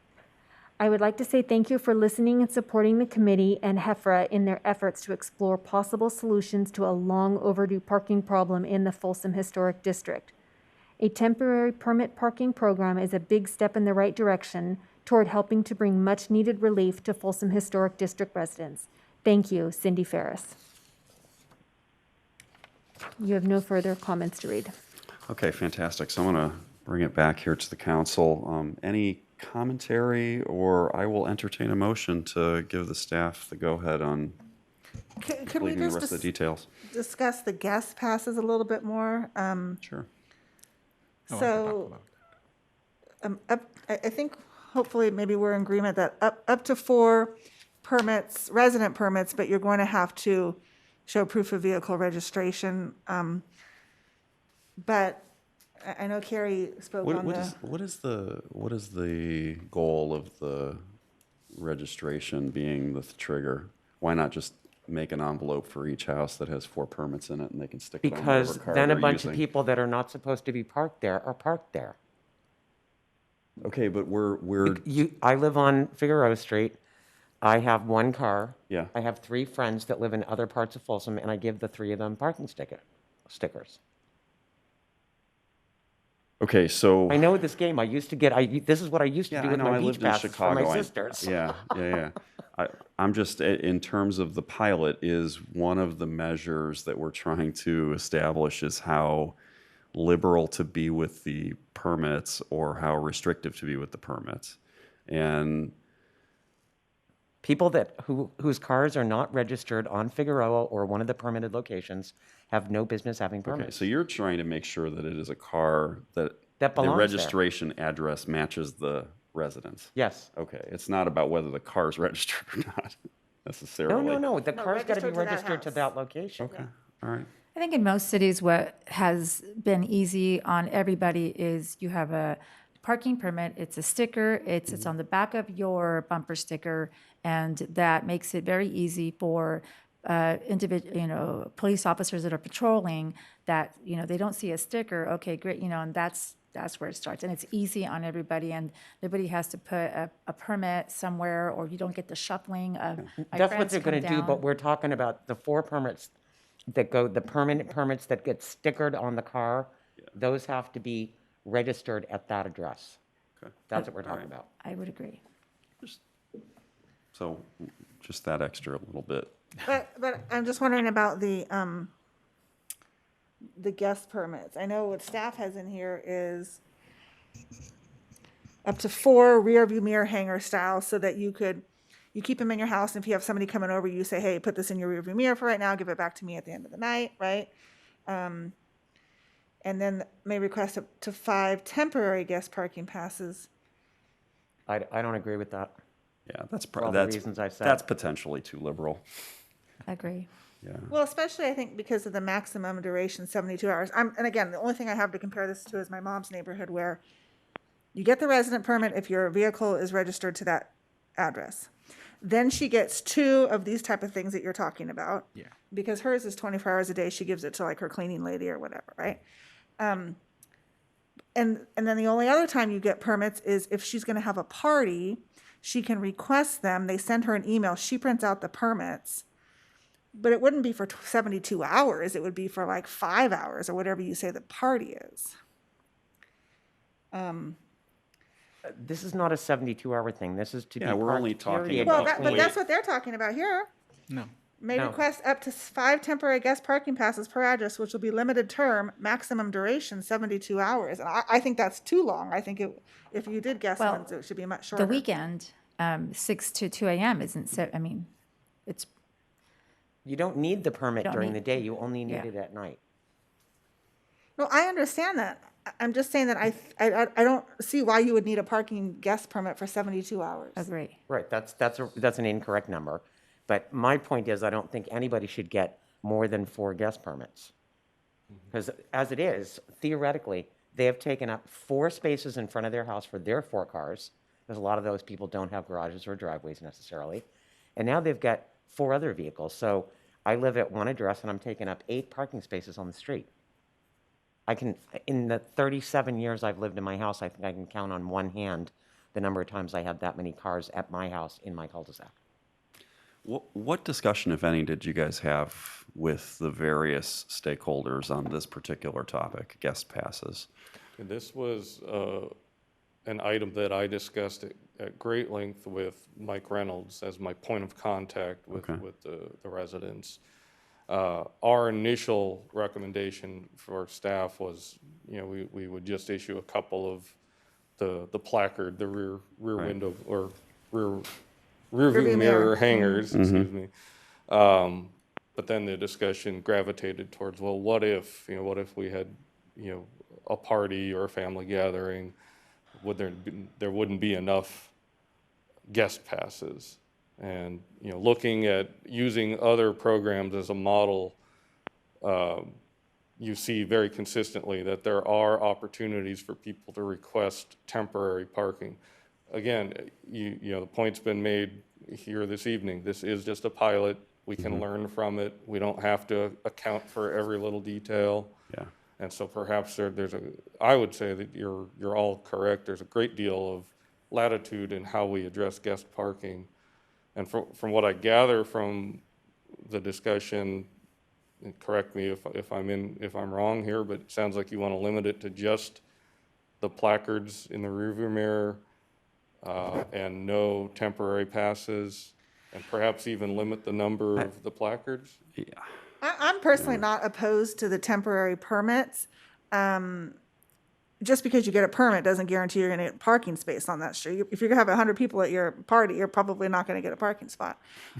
I would like to say thank you for listening and supporting the committee and HEFRA in their efforts to explore possible solutions to a long overdue parking problem in the Folsom Historic District. A temporary permit parking program is a big step in the right direction toward helping to bring much needed relief to Folsom Historic District residents. Thank you, Cindy Ferris. You have no further comments to read. Okay, fantastic. So I'm going to bring it back here to the council. Any commentary, or I will entertain a motion to give the staff the go-ahead on Could we leaving the just rest of the details. discuss the guest passes a little bit more? Sure. So, I think hopefully maybe we're in agreement that up to 4 permits, resident permits, but you're going to have to show proof of vehicle registration. But I know Carrie spoke on the. What is the goal of the registration being the trigger? Why not just make an envelope for each house that has 4 permits in it and they can stick it on whatever Because car then a they're bunch using? of people that are not supposed to be parked there are parked there. Okay, but I live on Figueroa Street. I have 1 car. Yeah. I have 3 friends that live in other parts of Folsom, and I give the 3 of them parking stickers. Okay, so I know this game. I used to get. This is what I used to do with my beach lived in passes for Chicago. my sisters. Yeah. I'm just, in terms of the pilot, is one of the measures that we're trying to establish is how liberal to be with the permits or how restrictive to be with the permits. And people whose cars are not registered on Figueroa or one of the permitted locations have no business having permits. Okay, so you're trying to make sure that it is a car that the belongs registration address matches the residence. Yes. Okay, it's not about whether the car's registered or not necessarily. No. The car's got to be registered to that location. Okay, all right. I think in most cities, what has been easy on everybody is you have a parking permit, it's a sticker, it's on the back of your bumper sticker, and that makes it very easy for police officers that are patrolling that, they don't see a sticker, okay, great, and that's where it starts. And it's easy on everybody, and nobody has to put a permit somewhere, or you don't get the shuffling of my That's what friends they're come gonna do, but down. we're talking about the 4 permits that go, the permanent permits that get stickered on the car. Those have to be registered at that address. Okay. That's what we're talking about. I would agree. So just that extra little bit. But I'm just wondering about the guest permits. I know what staff has in here is up to 4 rear view mirror hanger style, so that you keep them in your house, and if you have somebody coming over, you say, hey, put this in your rear view mirror for right now, give it back to me at the end of the night, right? And then may request up to 5 temporary guest parking passes. I don't agree with that. Yeah, that's For all the reasons I've said. that's potentially too liberal. I agree. Yeah. Well, especially I think because of the maximum duration, 72 hours. And again, the only thing I have to compare this to is my mom's neighborhood, where you get the resident permit if your vehicle is registered to that address. Then she gets 2 of these type of things that you're talking about. Yeah. Because hers is 24 hours a day. She gives it to like her cleaning lady or whatever, right? And then the only other time you get permits is if she's going to have a party. She can request them. They send her an email. She prints out the permits. But it wouldn't be for 72 hours. It would be for like 5 hours or whatever you say the party is. This is not a 72-hour thing. This is to be Yeah, we're only parked, talking period, Well, between- but that's what they're talking about here. No. May No. request up to 5 temporary guest parking passes per address, which will be limited term, maximum duration 72 hours. And I think that's too long. I think if you did guest Well, ones, it should be much shorter. The weekend, 6 to 2 a.m. isn't, it's, You don't need the permit Don't during need- the day. You only need Yeah. it at night. No, I understand that. I'm just saying that I don't see why you would need a parking guest permit for 72 hours. agree. Right, that's an incorrect number. But my point is, I don't think anybody should get more than 4 guest permits. Because as it is, theoretically, they have taken up 4 spaces in front of their house for their 4 cars, because a lot of those people don't have garages or driveways necessarily. And now they've got 4 other vehicles. So I live at one address and I'm taking up 8 parking spaces on the street. In the 37 years I've lived in my house, I think I can count on one hand the number of times I had that many cars at my house in my cul-de-sac. What discussion, if any, did you guys have with the various stakeholders on this particular topic, guest passes? This was an item that I discussed at great length with Mike Reynolds as my point of contact with the residents. Our initial recommendation for staff was, we would just issue a couple of the placard, the rear window or rear view mirror hangers, excuse me. But then the discussion gravitated towards, well, what if we had, a party or a family gathering, there wouldn't be enough guest passes? And, looking at using other programs as a model, you see very consistently that there are opportunities for people to request temporary parking. Again, the point's been made here this evening. This is just a pilot. We can learn from it. We don't have to account for every little detail. Yeah. And so perhaps I would say that you're all correct. There's a great deal of latitude in how we address guest parking. And from what I gather from the discussion, and correct me if I'm wrong here, but it sounds like you want to limit it to just the placards in the rearview mirror and no temporary passes, and perhaps even limit the number of the placards. Yeah. I'm personally not opposed to the temporary permits. Just because you get a permit doesn't guarantee you're going to get parking space on that street. If you're going to have 100 people at your party, you're probably not going to get a parking spot.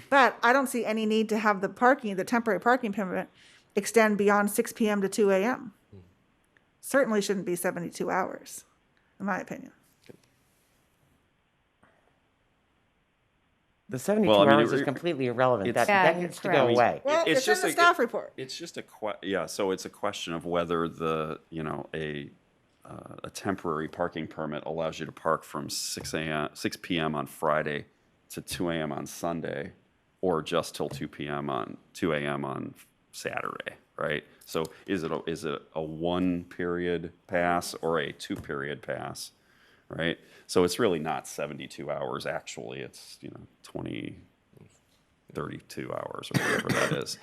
But I don't see any need to have the temporary parking permit extend beyond 6 p.m. to 2 a.m. Certainly shouldn't be 72 hours, in my opinion. The 72 Well, I mean, hours is completely irrelevant. That Yeah, needs to correct. go away. Well, it's in the staff report. It's just so it's a question of whether a temporary parking permit allows you to park from 6 p.m. on Friday to 2 a.m. on Sunday, or just till 2 a.m. on Saturday, right? So is it a 1-period pass or a 2-period pass, right? So it's really not 72 hours. Actually, it's 32 hours or whatever that is.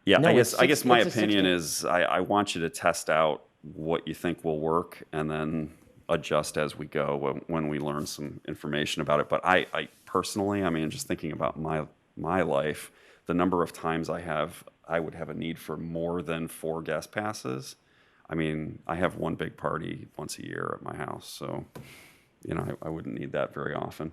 Yeah, No, I it's guess my it's a opinion 60 is I want you to test out what you think will work and then adjust as we go when we learn some information about it. But I personally, I mean, just thinking about my life, the number of times I would have a need for more than 4 guest passes. I mean, I have one big party once a year at my house, so I wouldn't need that very often.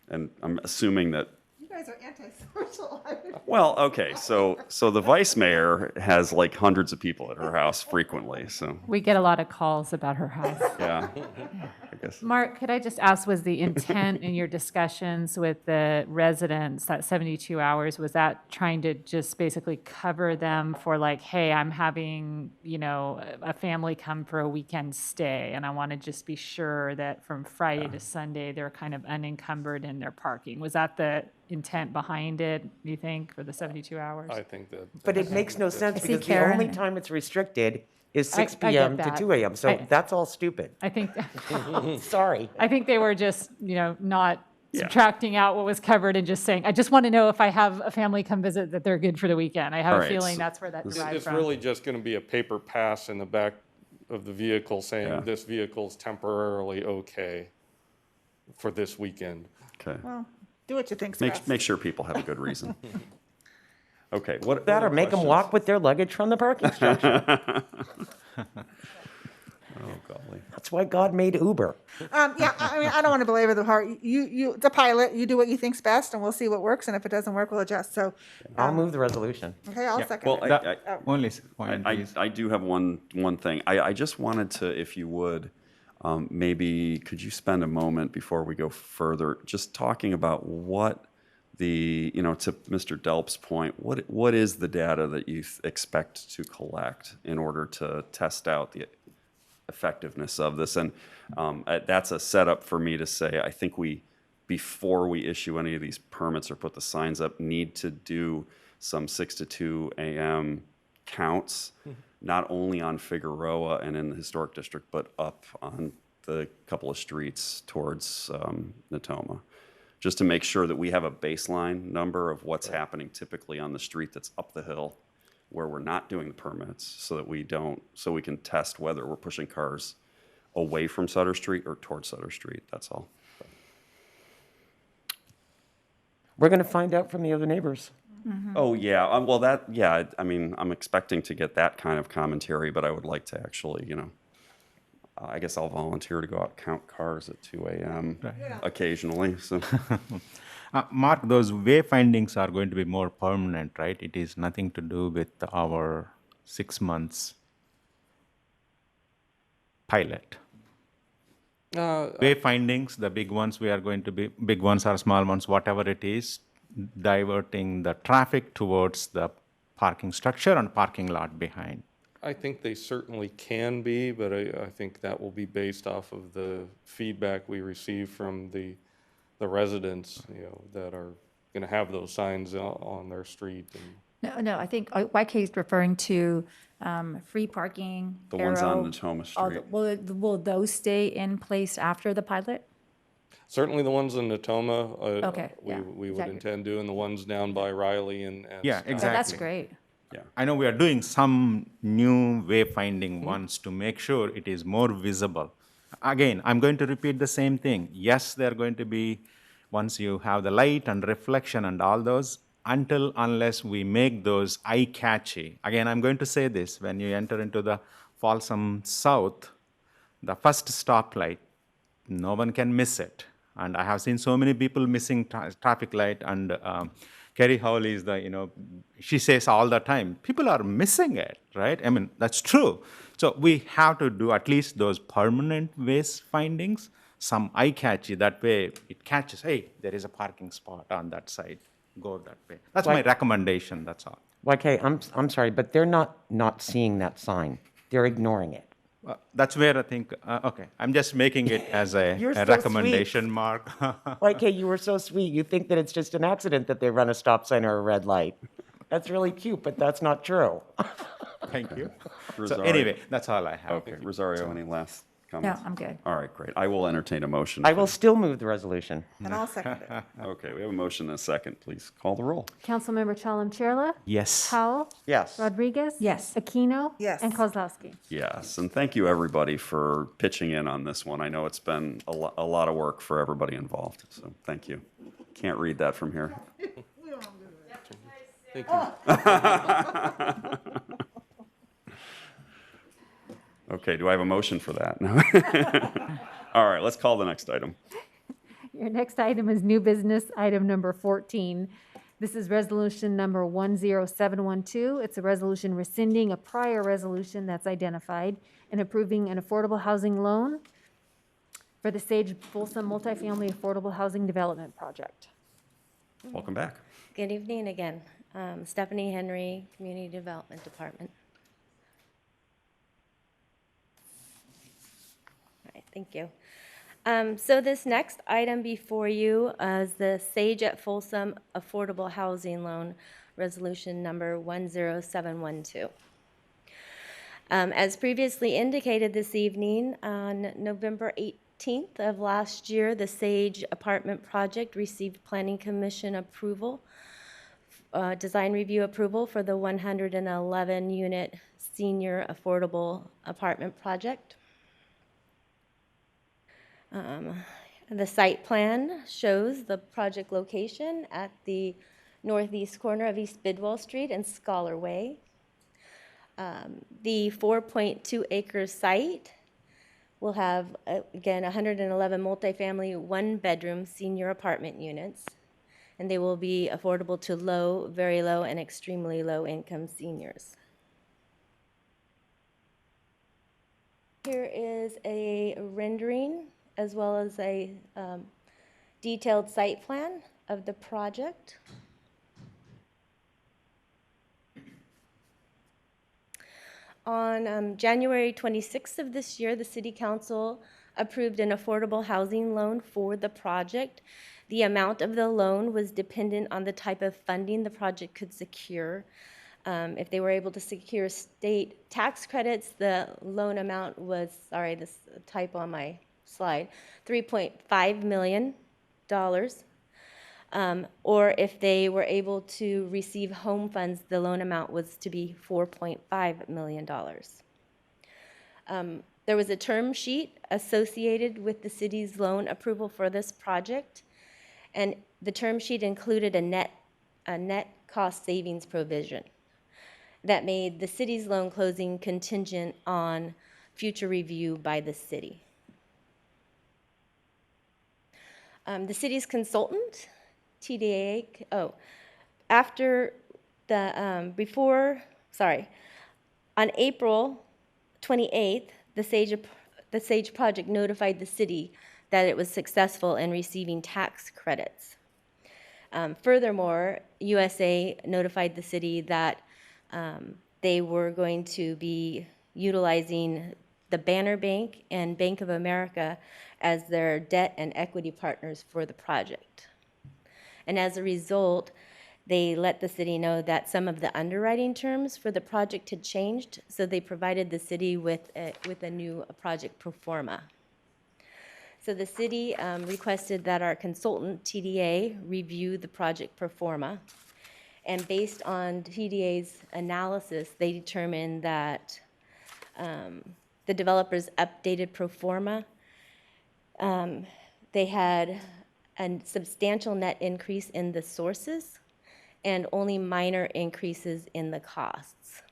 And I'm assuming that. You guys are antisocial. Well, okay, so the vice mayor has like hundreds of people at her house frequently, so We get a lot of calls about her house. yeah, I guess. Mark, could I just ask, was the intent in your discussions with the residents, that 72 hours, was that trying to just basically cover them for like, hey, I'm having, a family come for a weekend stay, and I want to just be sure that from Friday to Sunday, they're kind of unencumbered in their parking? Was that the intent behind it, do you think, for the 72 hours? I think that. But it makes no sense see because the Karen. only time it's restricted is I 6 get p.m. to that. 2 a.m. So that's all stupid. I think, Sorry. I think they were just, not subtracting out what was covered and just saying, I just want to know if I have a family come visit that they're good for the weekend. I have All a right, feeling so that's where that derived It's from. really just going to be a paper pass in the back of the vehicle saying Yeah. this vehicle's temporarily okay for this weekend. Okay. Well, do what you think's Make best. make sure people have a good reason. Okay, what That or other make them questions? walk with their luggage from the parking structure. Oh golly. That's why God made Uber. Yeah, I mean, I don't want to belabor the part. It's a pilot. You do what you think's best, and we'll see what works. And if it doesn't work, we'll adjust. So, I'll move the resolution. okay, I'll second Well, it. Only point is, I do have one thing. I just wanted to, if you would, maybe could you spend a moment before we go further, just talking about what to Mr. Delp's point, what is the data that you expect to collect in order to test out the effectiveness of this? And that's a setup for me to say, I think before we issue any of these permits or put the signs up, need to do some 6 to 2 a.m. counts, not only on Figueroa and in the historic district, but up on the couple of streets towards Natoma, just to make sure that we have a baseline number of what's happening typically on the street that's up the hill where we're not doing the permits, so we can test whether we're pushing cars away from Sutter Street or towards Sutter Street. That's all. We're going to find out from the other neighbors. Oh, yeah. I mean, I'm expecting to get that kind of commentary, but I would like to actually, I guess I'll volunteer to go out and count cars at 2 a.m. occasionally. So. Mark, those wayfindings are going to be more permanent, right? It is nothing to do with our 6 months pilot. Wayfindings, the big ones, big ones or small ones, whatever it is, diverting the traffic towards the parking structure and parking lot behind. I think they certainly can be, but I think that will be based off of the feedback we receive from the residents, that are going to have those signs on their street. No, I think YK is referring to free parking. The ones on arrow, Natoma all Street. will those stay in place after the pilot? Certainly the ones in Natoma, Okay, yeah, we would exactly. intend doing, the ones down by Riley and Yeah, Scott. exactly. That's great. Yeah. I know we are doing some new wayfinding ones to make sure it is more visible. Again, I'm going to repeat the same thing. Yes, they're going to be, once you have the light and reflection and all those, unless we make those eye-catchy. Again, I'm going to say this, when you enter into the Folsom South, the first stoplight, no one can miss it. And I have seen so many people missing traffic light, and Kerry Howley is she says all the time, people are missing it, right? I mean, that's true. So we have to do at least those permanent ways findings, some eye-catchy, that way it catches, hey, there is a parking spot on that side, go that way. That's my recommendation, that's all. YK, I'm sorry, but they're not seeing that sign. They're ignoring it. That's where I think, okay, I'm just making it as You're a so recommendation, Mark. Okay, you were so sweet. You think that it's just an accident that they run a stop sign or a red light. That's really cute, but that's not true. Thank you. So Rosario. anyway, that's all I have. Okay, Rosario, any last comments? I'm good. All right, great. I will entertain a motion. I will still move the resolution. And I'll second it. Okay, we have a motion and a second. Please call the roll. Councilmember Chalem Chella? Yes. Powell? Yes. Rodriguez? Yes. Aquino? Yes. And Kozlowski? Yes, and thank you, everybody, for pitching in on this one. I know it's been a lot of work for everybody involved, so thank you. Can't read that from here. Thank you. Okay, do I have a motion for that? All right, let's call the next item. Your next item is new business, item number 14. This is resolution number 10712. It's a resolution rescinding a prior resolution that's identified and approving an affordable housing loan for the Sage Folsom Multifamily Affordable Housing Development Project. Welcome back. Good evening again. Stephanie Henry, Community Development Department. All right, thank you. So this next item before you is the Sage at Folsom Affordable Housing Loan, Resolution number 10712. As previously indicated this evening, on November 18th of last year, the Sage Apartment Project received Planning Commission approval, design review approval for the 111-unit senior affordable apartment project. The site plan shows the project location at the northeast corner of East Bidwell Street and Scholar Way. The 4.2 acre site will have, again, 111 multifamily one-bedroom senior apartment units, and they will be affordable to low, very low, and extremely low-income seniors. Here is a rendering as well as a detailed site plan of the project. On January 26th of this year, the City Council approved an affordable housing loan for the project. The amount of the loan was dependent on the type of funding the project could secure. If they were able to secure state tax credits, the loan amount was, sorry, this typo on my slide, $3.5 million. Or if they were able to receive home funds, the loan amount was to be $4.5 million. There was a term sheet associated with the city's loan approval for this project, and the term sheet included a net cost savings provision that made the city's loan closing contingent on future review by the city. The city's consultant, TDA, on April 28th, the Sage project notified the city that it was successful in receiving tax credits. Furthermore, USA notified the city that they were going to be utilizing the Banner Bank and Bank of America as their debt and equity partners for the project. And as a result, they let the city know that some of the underwriting terms for the project had changed, so they provided the city with a new project pro forma. So the city requested that our consultant, TDA, review the project pro forma. And based on TDA's analysis, they determined that the developer's updated pro forma, they had a substantial net increase in the sources and only minor increases in the costs.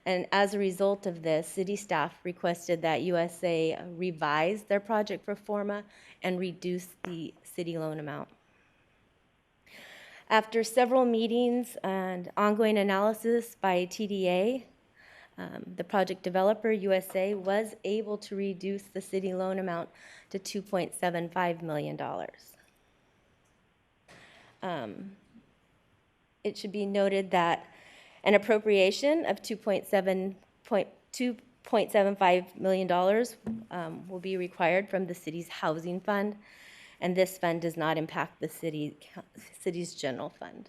And as a result of this, city staff requested that USA revise their project pro forma and reduce the city loan amount. After several meetings and ongoing analysis by TDA, the project developer, USA, was able to reduce the city loan amount to $2.75 million. It should be noted that an appropriation of $2.75 $0.75 million will be required from the city's housing fund, and this fund does not impact the city's general fund.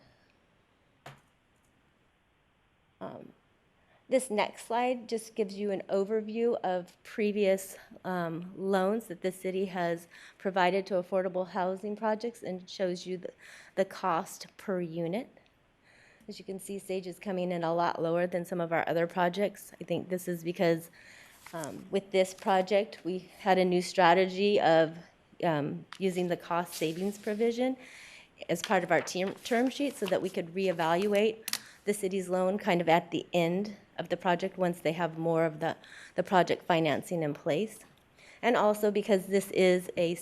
This next slide just gives you an overview of previous loans that the city has provided to affordable housing projects and shows you the cost per unit. As you can see, Sage is coming in a lot lower than some of our other projects. I think this is because with this project, we had a new strategy of using the cost savings provision as part of our term sheet so that we could reevaluate the city's loan kind of at the end of the project once they have more of the project financing in place. And also because this is a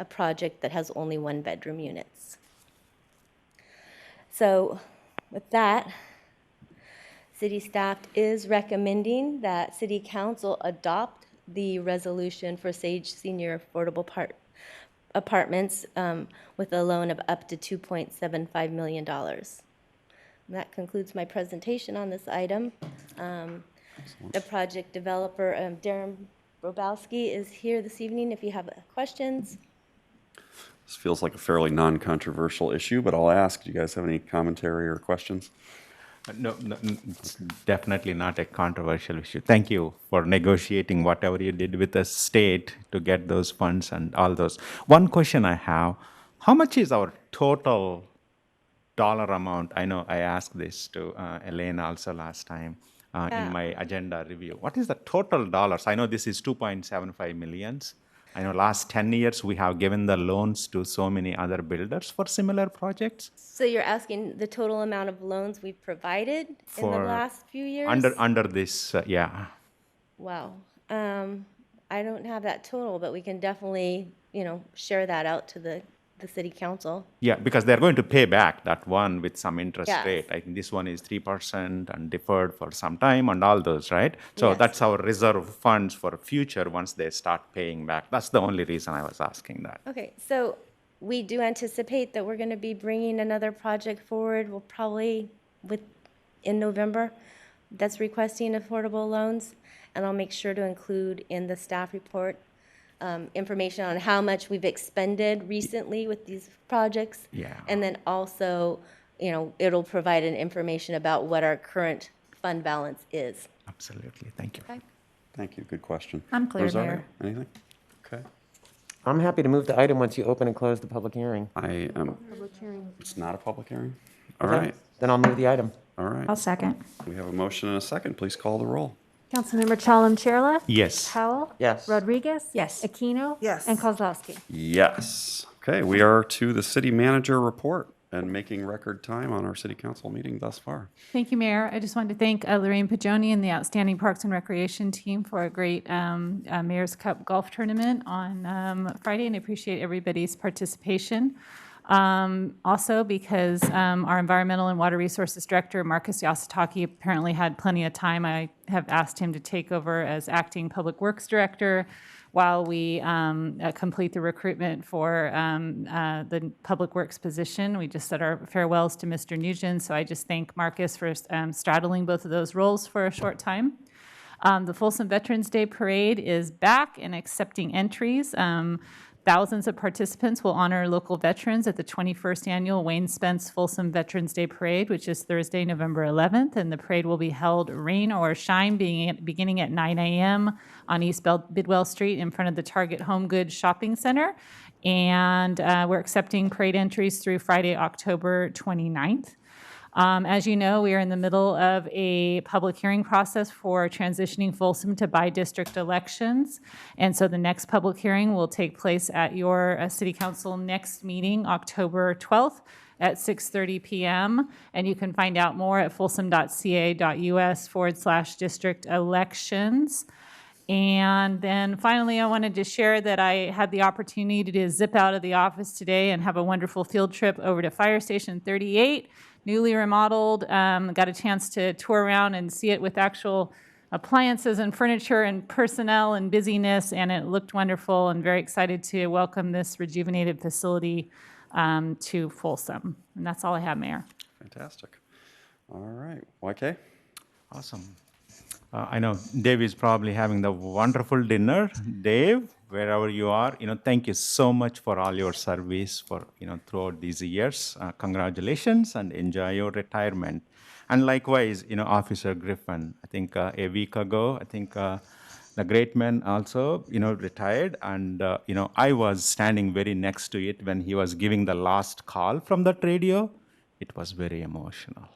project that has only 1-bedroom units. So with that, city staff is recommending that City Council adopt the resolution for Sage Senior Affordable Apartments with a loan of up to $2.75 million. And that concludes my presentation on this item. The project developer, Darren Brobowski, is here this evening if you have questions. This feels like a fairly non-controversial issue, but I'll ask, do you guys have any commentary or questions? No, it's definitely not a controversial issue. Thank you for negotiating whatever you did with the state to get those funds and all those. One question I have, how much is our total dollar amount? I know I asked this to Elena also last time in my agenda review. What is the total dollars? I know this is 2.75 millions. I know last 10 years we have given the loans to so many other builders for similar projects. So you're asking the total amount of loans we've provided in the last few years? Under this, yeah. Wow. I don't have that total, but we can definitely, share that out to the city council. Yeah, because they're going to pay back that one with some interest Yes. rate. I think this one is 3% and deferred for some time and all those, right? So Yes. that's our reserve funds for future once they start paying back. That's the only reason I was asking that. Okay, so we do anticipate that we're going to be bringing another project forward. We'll probably in November that's requesting affordable loans, and I'll make sure to include in the staff report information on how much we've expended recently with these projects. Yeah. And then also, it'll provide an information about what our current fund balance is. Absolutely. Thank you. Okay. Thank you. Good question. I'm clear, Rosario, Mayor. anything? Okay. I'm happy to move the item once you open and close the public hearing. I am. Public hearing. It's not a public hearing? All Okay. right. Then I'll move the item. All right. I'll second. We have a motion and a second. Please call the roll. Councilmember Chalem Chella? Yes. Howell? Yes. Rodriguez? Yes. Aquino? Yes. And Kozlowski? Yes. Okay, we are to the city manager report and making record time on our city council meeting thus far. Thank you, Mayor. I just wanted to thank Lorraine Pagoni and the outstanding Parks and Recreation team for a great Mayor's Cup golf tournament on Friday, and I appreciate everybody's participation. Also, because our Environmental and Water Resources Director, Marcus Yasutaki, apparently had plenty of time, I have asked him to take over as Acting Public Works Director while we complete the recruitment for the Public Works position. We just said our farewells to Mr. Nugent, so I just thank Marcus for straddling both of those roles for a short time. The Folsom Veterans Day Parade is back and accepting entries. Thousands of participants will honor local veterans at the 21st Annual Wayne Spence Folsom Veterans Day Parade, which is Thursday, November 11th, and the parade will be held rain or shine beginning at 9 a.m. on East Bidwell Street in front of the Target Home Goods Shopping Center. And we're accepting parade entries through Friday, October 29th. As you know, we are in the middle of a public hearing process for transitioning Folsom to by-district elections. And so the next public hearing will take place at your City Council next meeting, October 12th at 6:30 p.m. And you can find out more at folsom.ca.us/district elections. And then finally, I wanted to share that I had the opportunity to zip out of the office today and have a wonderful field trip over to Fire Station 38, newly remodeled. Got a chance to tour around and see it with actual appliances and furniture and personnel and busyness, and it looked wonderful, and very excited to welcome this rejuvenated facility to Folsom. And that's all I have, Mayor. Fantastic. All right. YK? Awesome. I know Dave is probably having the wonderful dinner. Dave, wherever you are, thank you so much for all your service for, throughout these years. Congratulations and enjoy your retirement. And likewise, Officer Griffin, I think a week ago, the great man also, retired. And, I was standing very next to it when he was giving the last call from that radio. It was very emotional.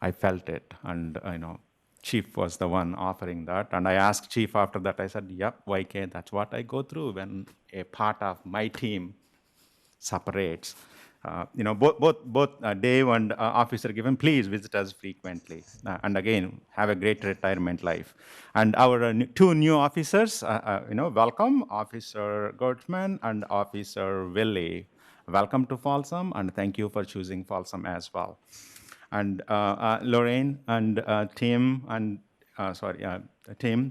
I felt it. And, Chief was the one offering that. And I asked Chief after that, I said, yep, YK, that's what I go through when a part of my team separates. Both Dave and Officer Given, please visit us frequently. And again, have a great retirement life. And our two new officers, welcome, Officer Gertzman and Officer Willie. Welcome to Folsom, and thank you for choosing Folsom as well. And Lorraine and Tim,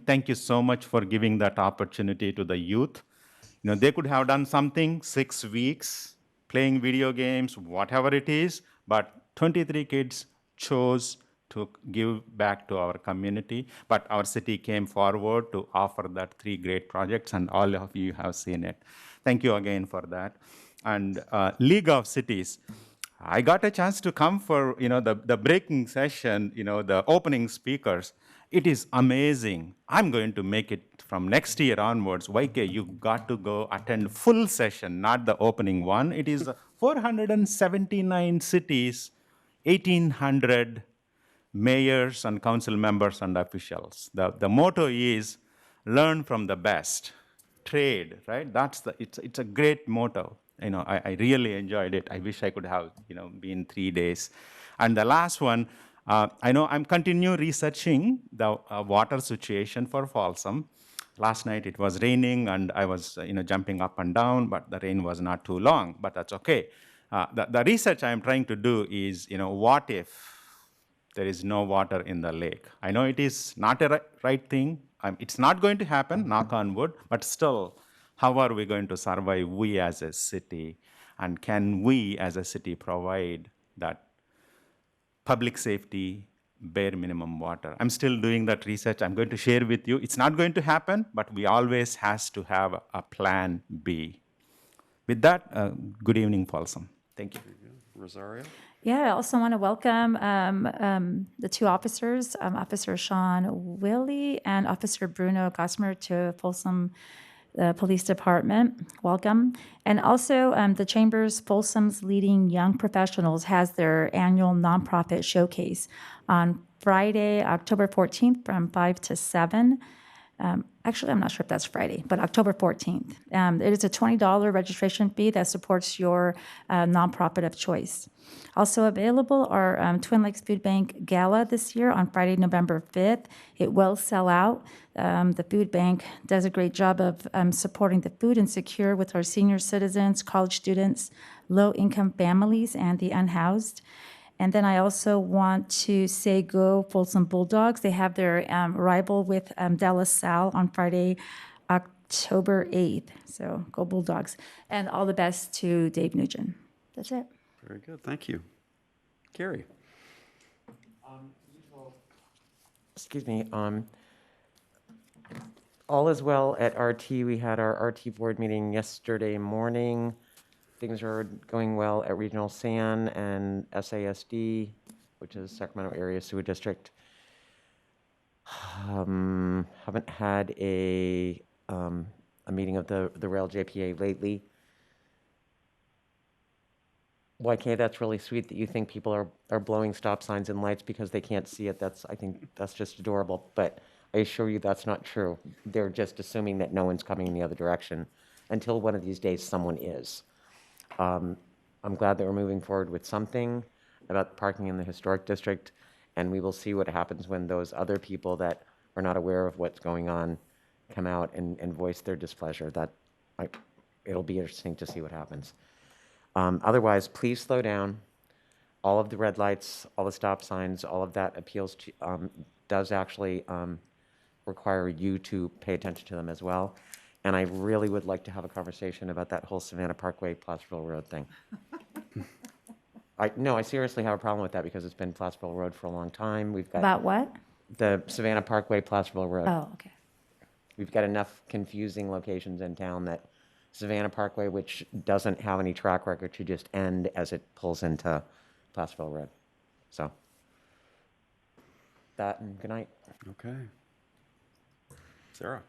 thank you so much for giving that opportunity to the youth. They could have done something 6 weeks, playing video games, whatever it is, but 23 kids chose to give back to our community. But our city came forward to offer that 3 great projects, and all of you have seen it. Thank you again for that. And League of Cities. I got a chance to come for the breaking session, the opening speakers. It is amazing. I'm going to make it from next year onwards. YK, you got to go attend full session, not the opening one. It is 479 cities, 1,800 mayors and council members and officials. The motto is learn from the best, trade, right? It's a great motto. I really enjoyed it. I wish I could have, been 3 days. And the last one, I know I'm continuing researching the water situation for Folsom. Last night it was raining and I was, jumping up and down, but the rain was not too long, but that's okay. The research I'm trying to do is, what if there is no water in the lake? I know it is not a right thing. It's not going to happen, knock on wood, but still, how are we going to survive, we as a city? And can we as a city provide that public safety, bare minimum water? I'm still doing that research. I'm going to share with you. It's not going to happen, but we always has to have a plan B. With that, good evening, Folsom. Thank you. Rosario? Yeah, I also want to welcome the 2 officers, Officer Sean Willie and Officer Bruno Gosmer to Folsom Police Department. Welcome. And also the Chamber's Folsom's Leading Young Professionals has their annual nonprofit showcase on Friday, October 14th from 5 to 7. Actually, I'm not sure if that's Friday, but October 14th. It is a $20 registration fee that supports your nonprofit of choice. Also available are Twin Lakes Food Bank Gala this year on Friday, November 5th. It will sell out. The food bank does a great job of supporting the food insecure with our senior citizens, college students, low-income families, and the unhoused. And then I also want to say go Folsom Bulldogs. They have their rival with De La Salle on Friday, October 8th. So go Bulldogs. And all the best to Dave Nugent. That's it. Very good. Thank you. Gary? Excuse me. All is well at RT. We had our RT board meeting yesterday morning. Things are going well at Regional SAN and SASD, which is Sacramento Area Sewer District. Haven't had a meeting of the Rail JPA lately. YK, that's really sweet that you think people are blowing stop signs and lights because they can't see it. I think that's just adorable. But I assure you that's not true. They're just assuming that no one's coming in the other direction until one of these days someone is. I'm glad that we're moving forward with something about parking in the historic district, and we will see what happens when those other people that are not aware of what's going on come out and voice their displeasure. It'll be interesting to see what happens. Otherwise, please slow down. All of the red lights, all the stop signs, all of that appeals to, does actually require you to pay attention to them as well. And I really would like to have a conversation about that whole Savannah Parkway, Placerville Road thing. I seriously have a problem with that because it's been Placerville Road for a long time. We've got About what? The Savannah Parkway, Placerville Road. Oh, okay. We've got enough confusing locations in town that Savannah Parkway, which doesn't have any track record, should just end as it pulls into Placerville Road. So, that and good night. Okay. Sarah?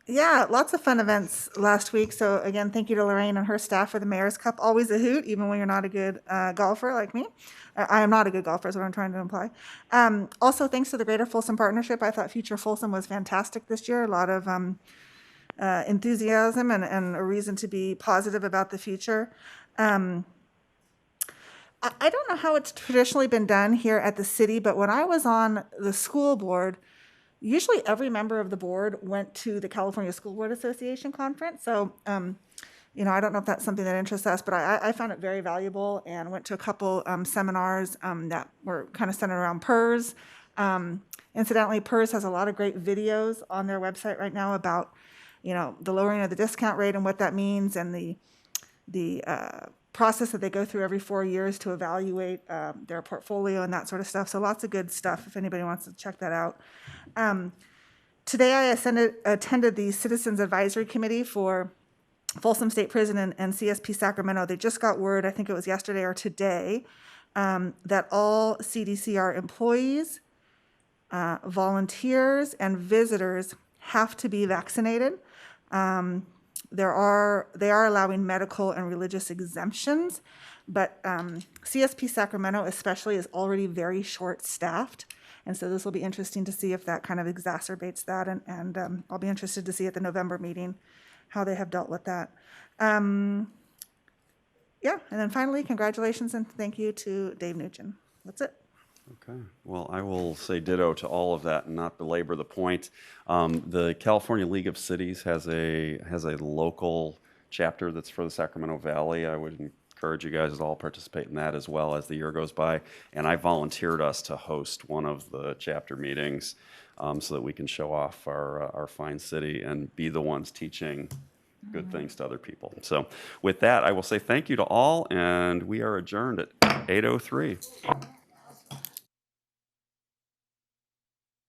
Yeah, lots of fun events last week. So again, thank you to Lorraine and her staff for the Mayor's Cup. Always a hoot, even when you're not a good golfer like me. I am not a good golfer, is what I'm trying to imply. Also, thanks to the Greater Folsom Partnership. I thought Future Folsom was fantastic this year. A lot of enthusiasm and a reason to be positive about the future. I don't know how it's traditionally been done here at the city, but when I was on the school board, usually every member of the board went to the California School Board Association conference. So, you know, I don't know if that's something that interests us, but I found it very valuable and went to a couple seminars that were kind of centered around PERS. Incidentally, PERS has a lot of great videos on their website right now about, you know, the lowering of the discount rate and what that means, and the process that they go through every 4 years to evaluate their portfolio and that sort of stuff. So lots of good stuff if anybody wants to check that out. Today I attended the Citizens Advisory Committee for Folsom State Prison and CSP Sacramento. They just got word, I think it was yesterday or today, that all CDCR employees, volunteers, and visitors have to be vaccinated. They are allowing medical and religious exemptions, but CSP Sacramento especially is already very short-staffed, and so this will be interesting to see if that kind of exacerbates that, and I'll be interested to see at the November meeting how they have dealt with that. Yeah, and then finally, congratulations and thank you to Dave Nugent. That's it. Okay. Well, I will say ditto to all of that and not belabor the point. The California League of Cities has a local chapter that's for the Sacramento Valley. I would encourage you guys to all participate in that as well as the year goes by. And I volunteered us to host one of the chapter meetings so that we can show off our fine city and be the ones teaching good things to other people. So with that, I will say thank you to all, and we are adjourned at 8:03.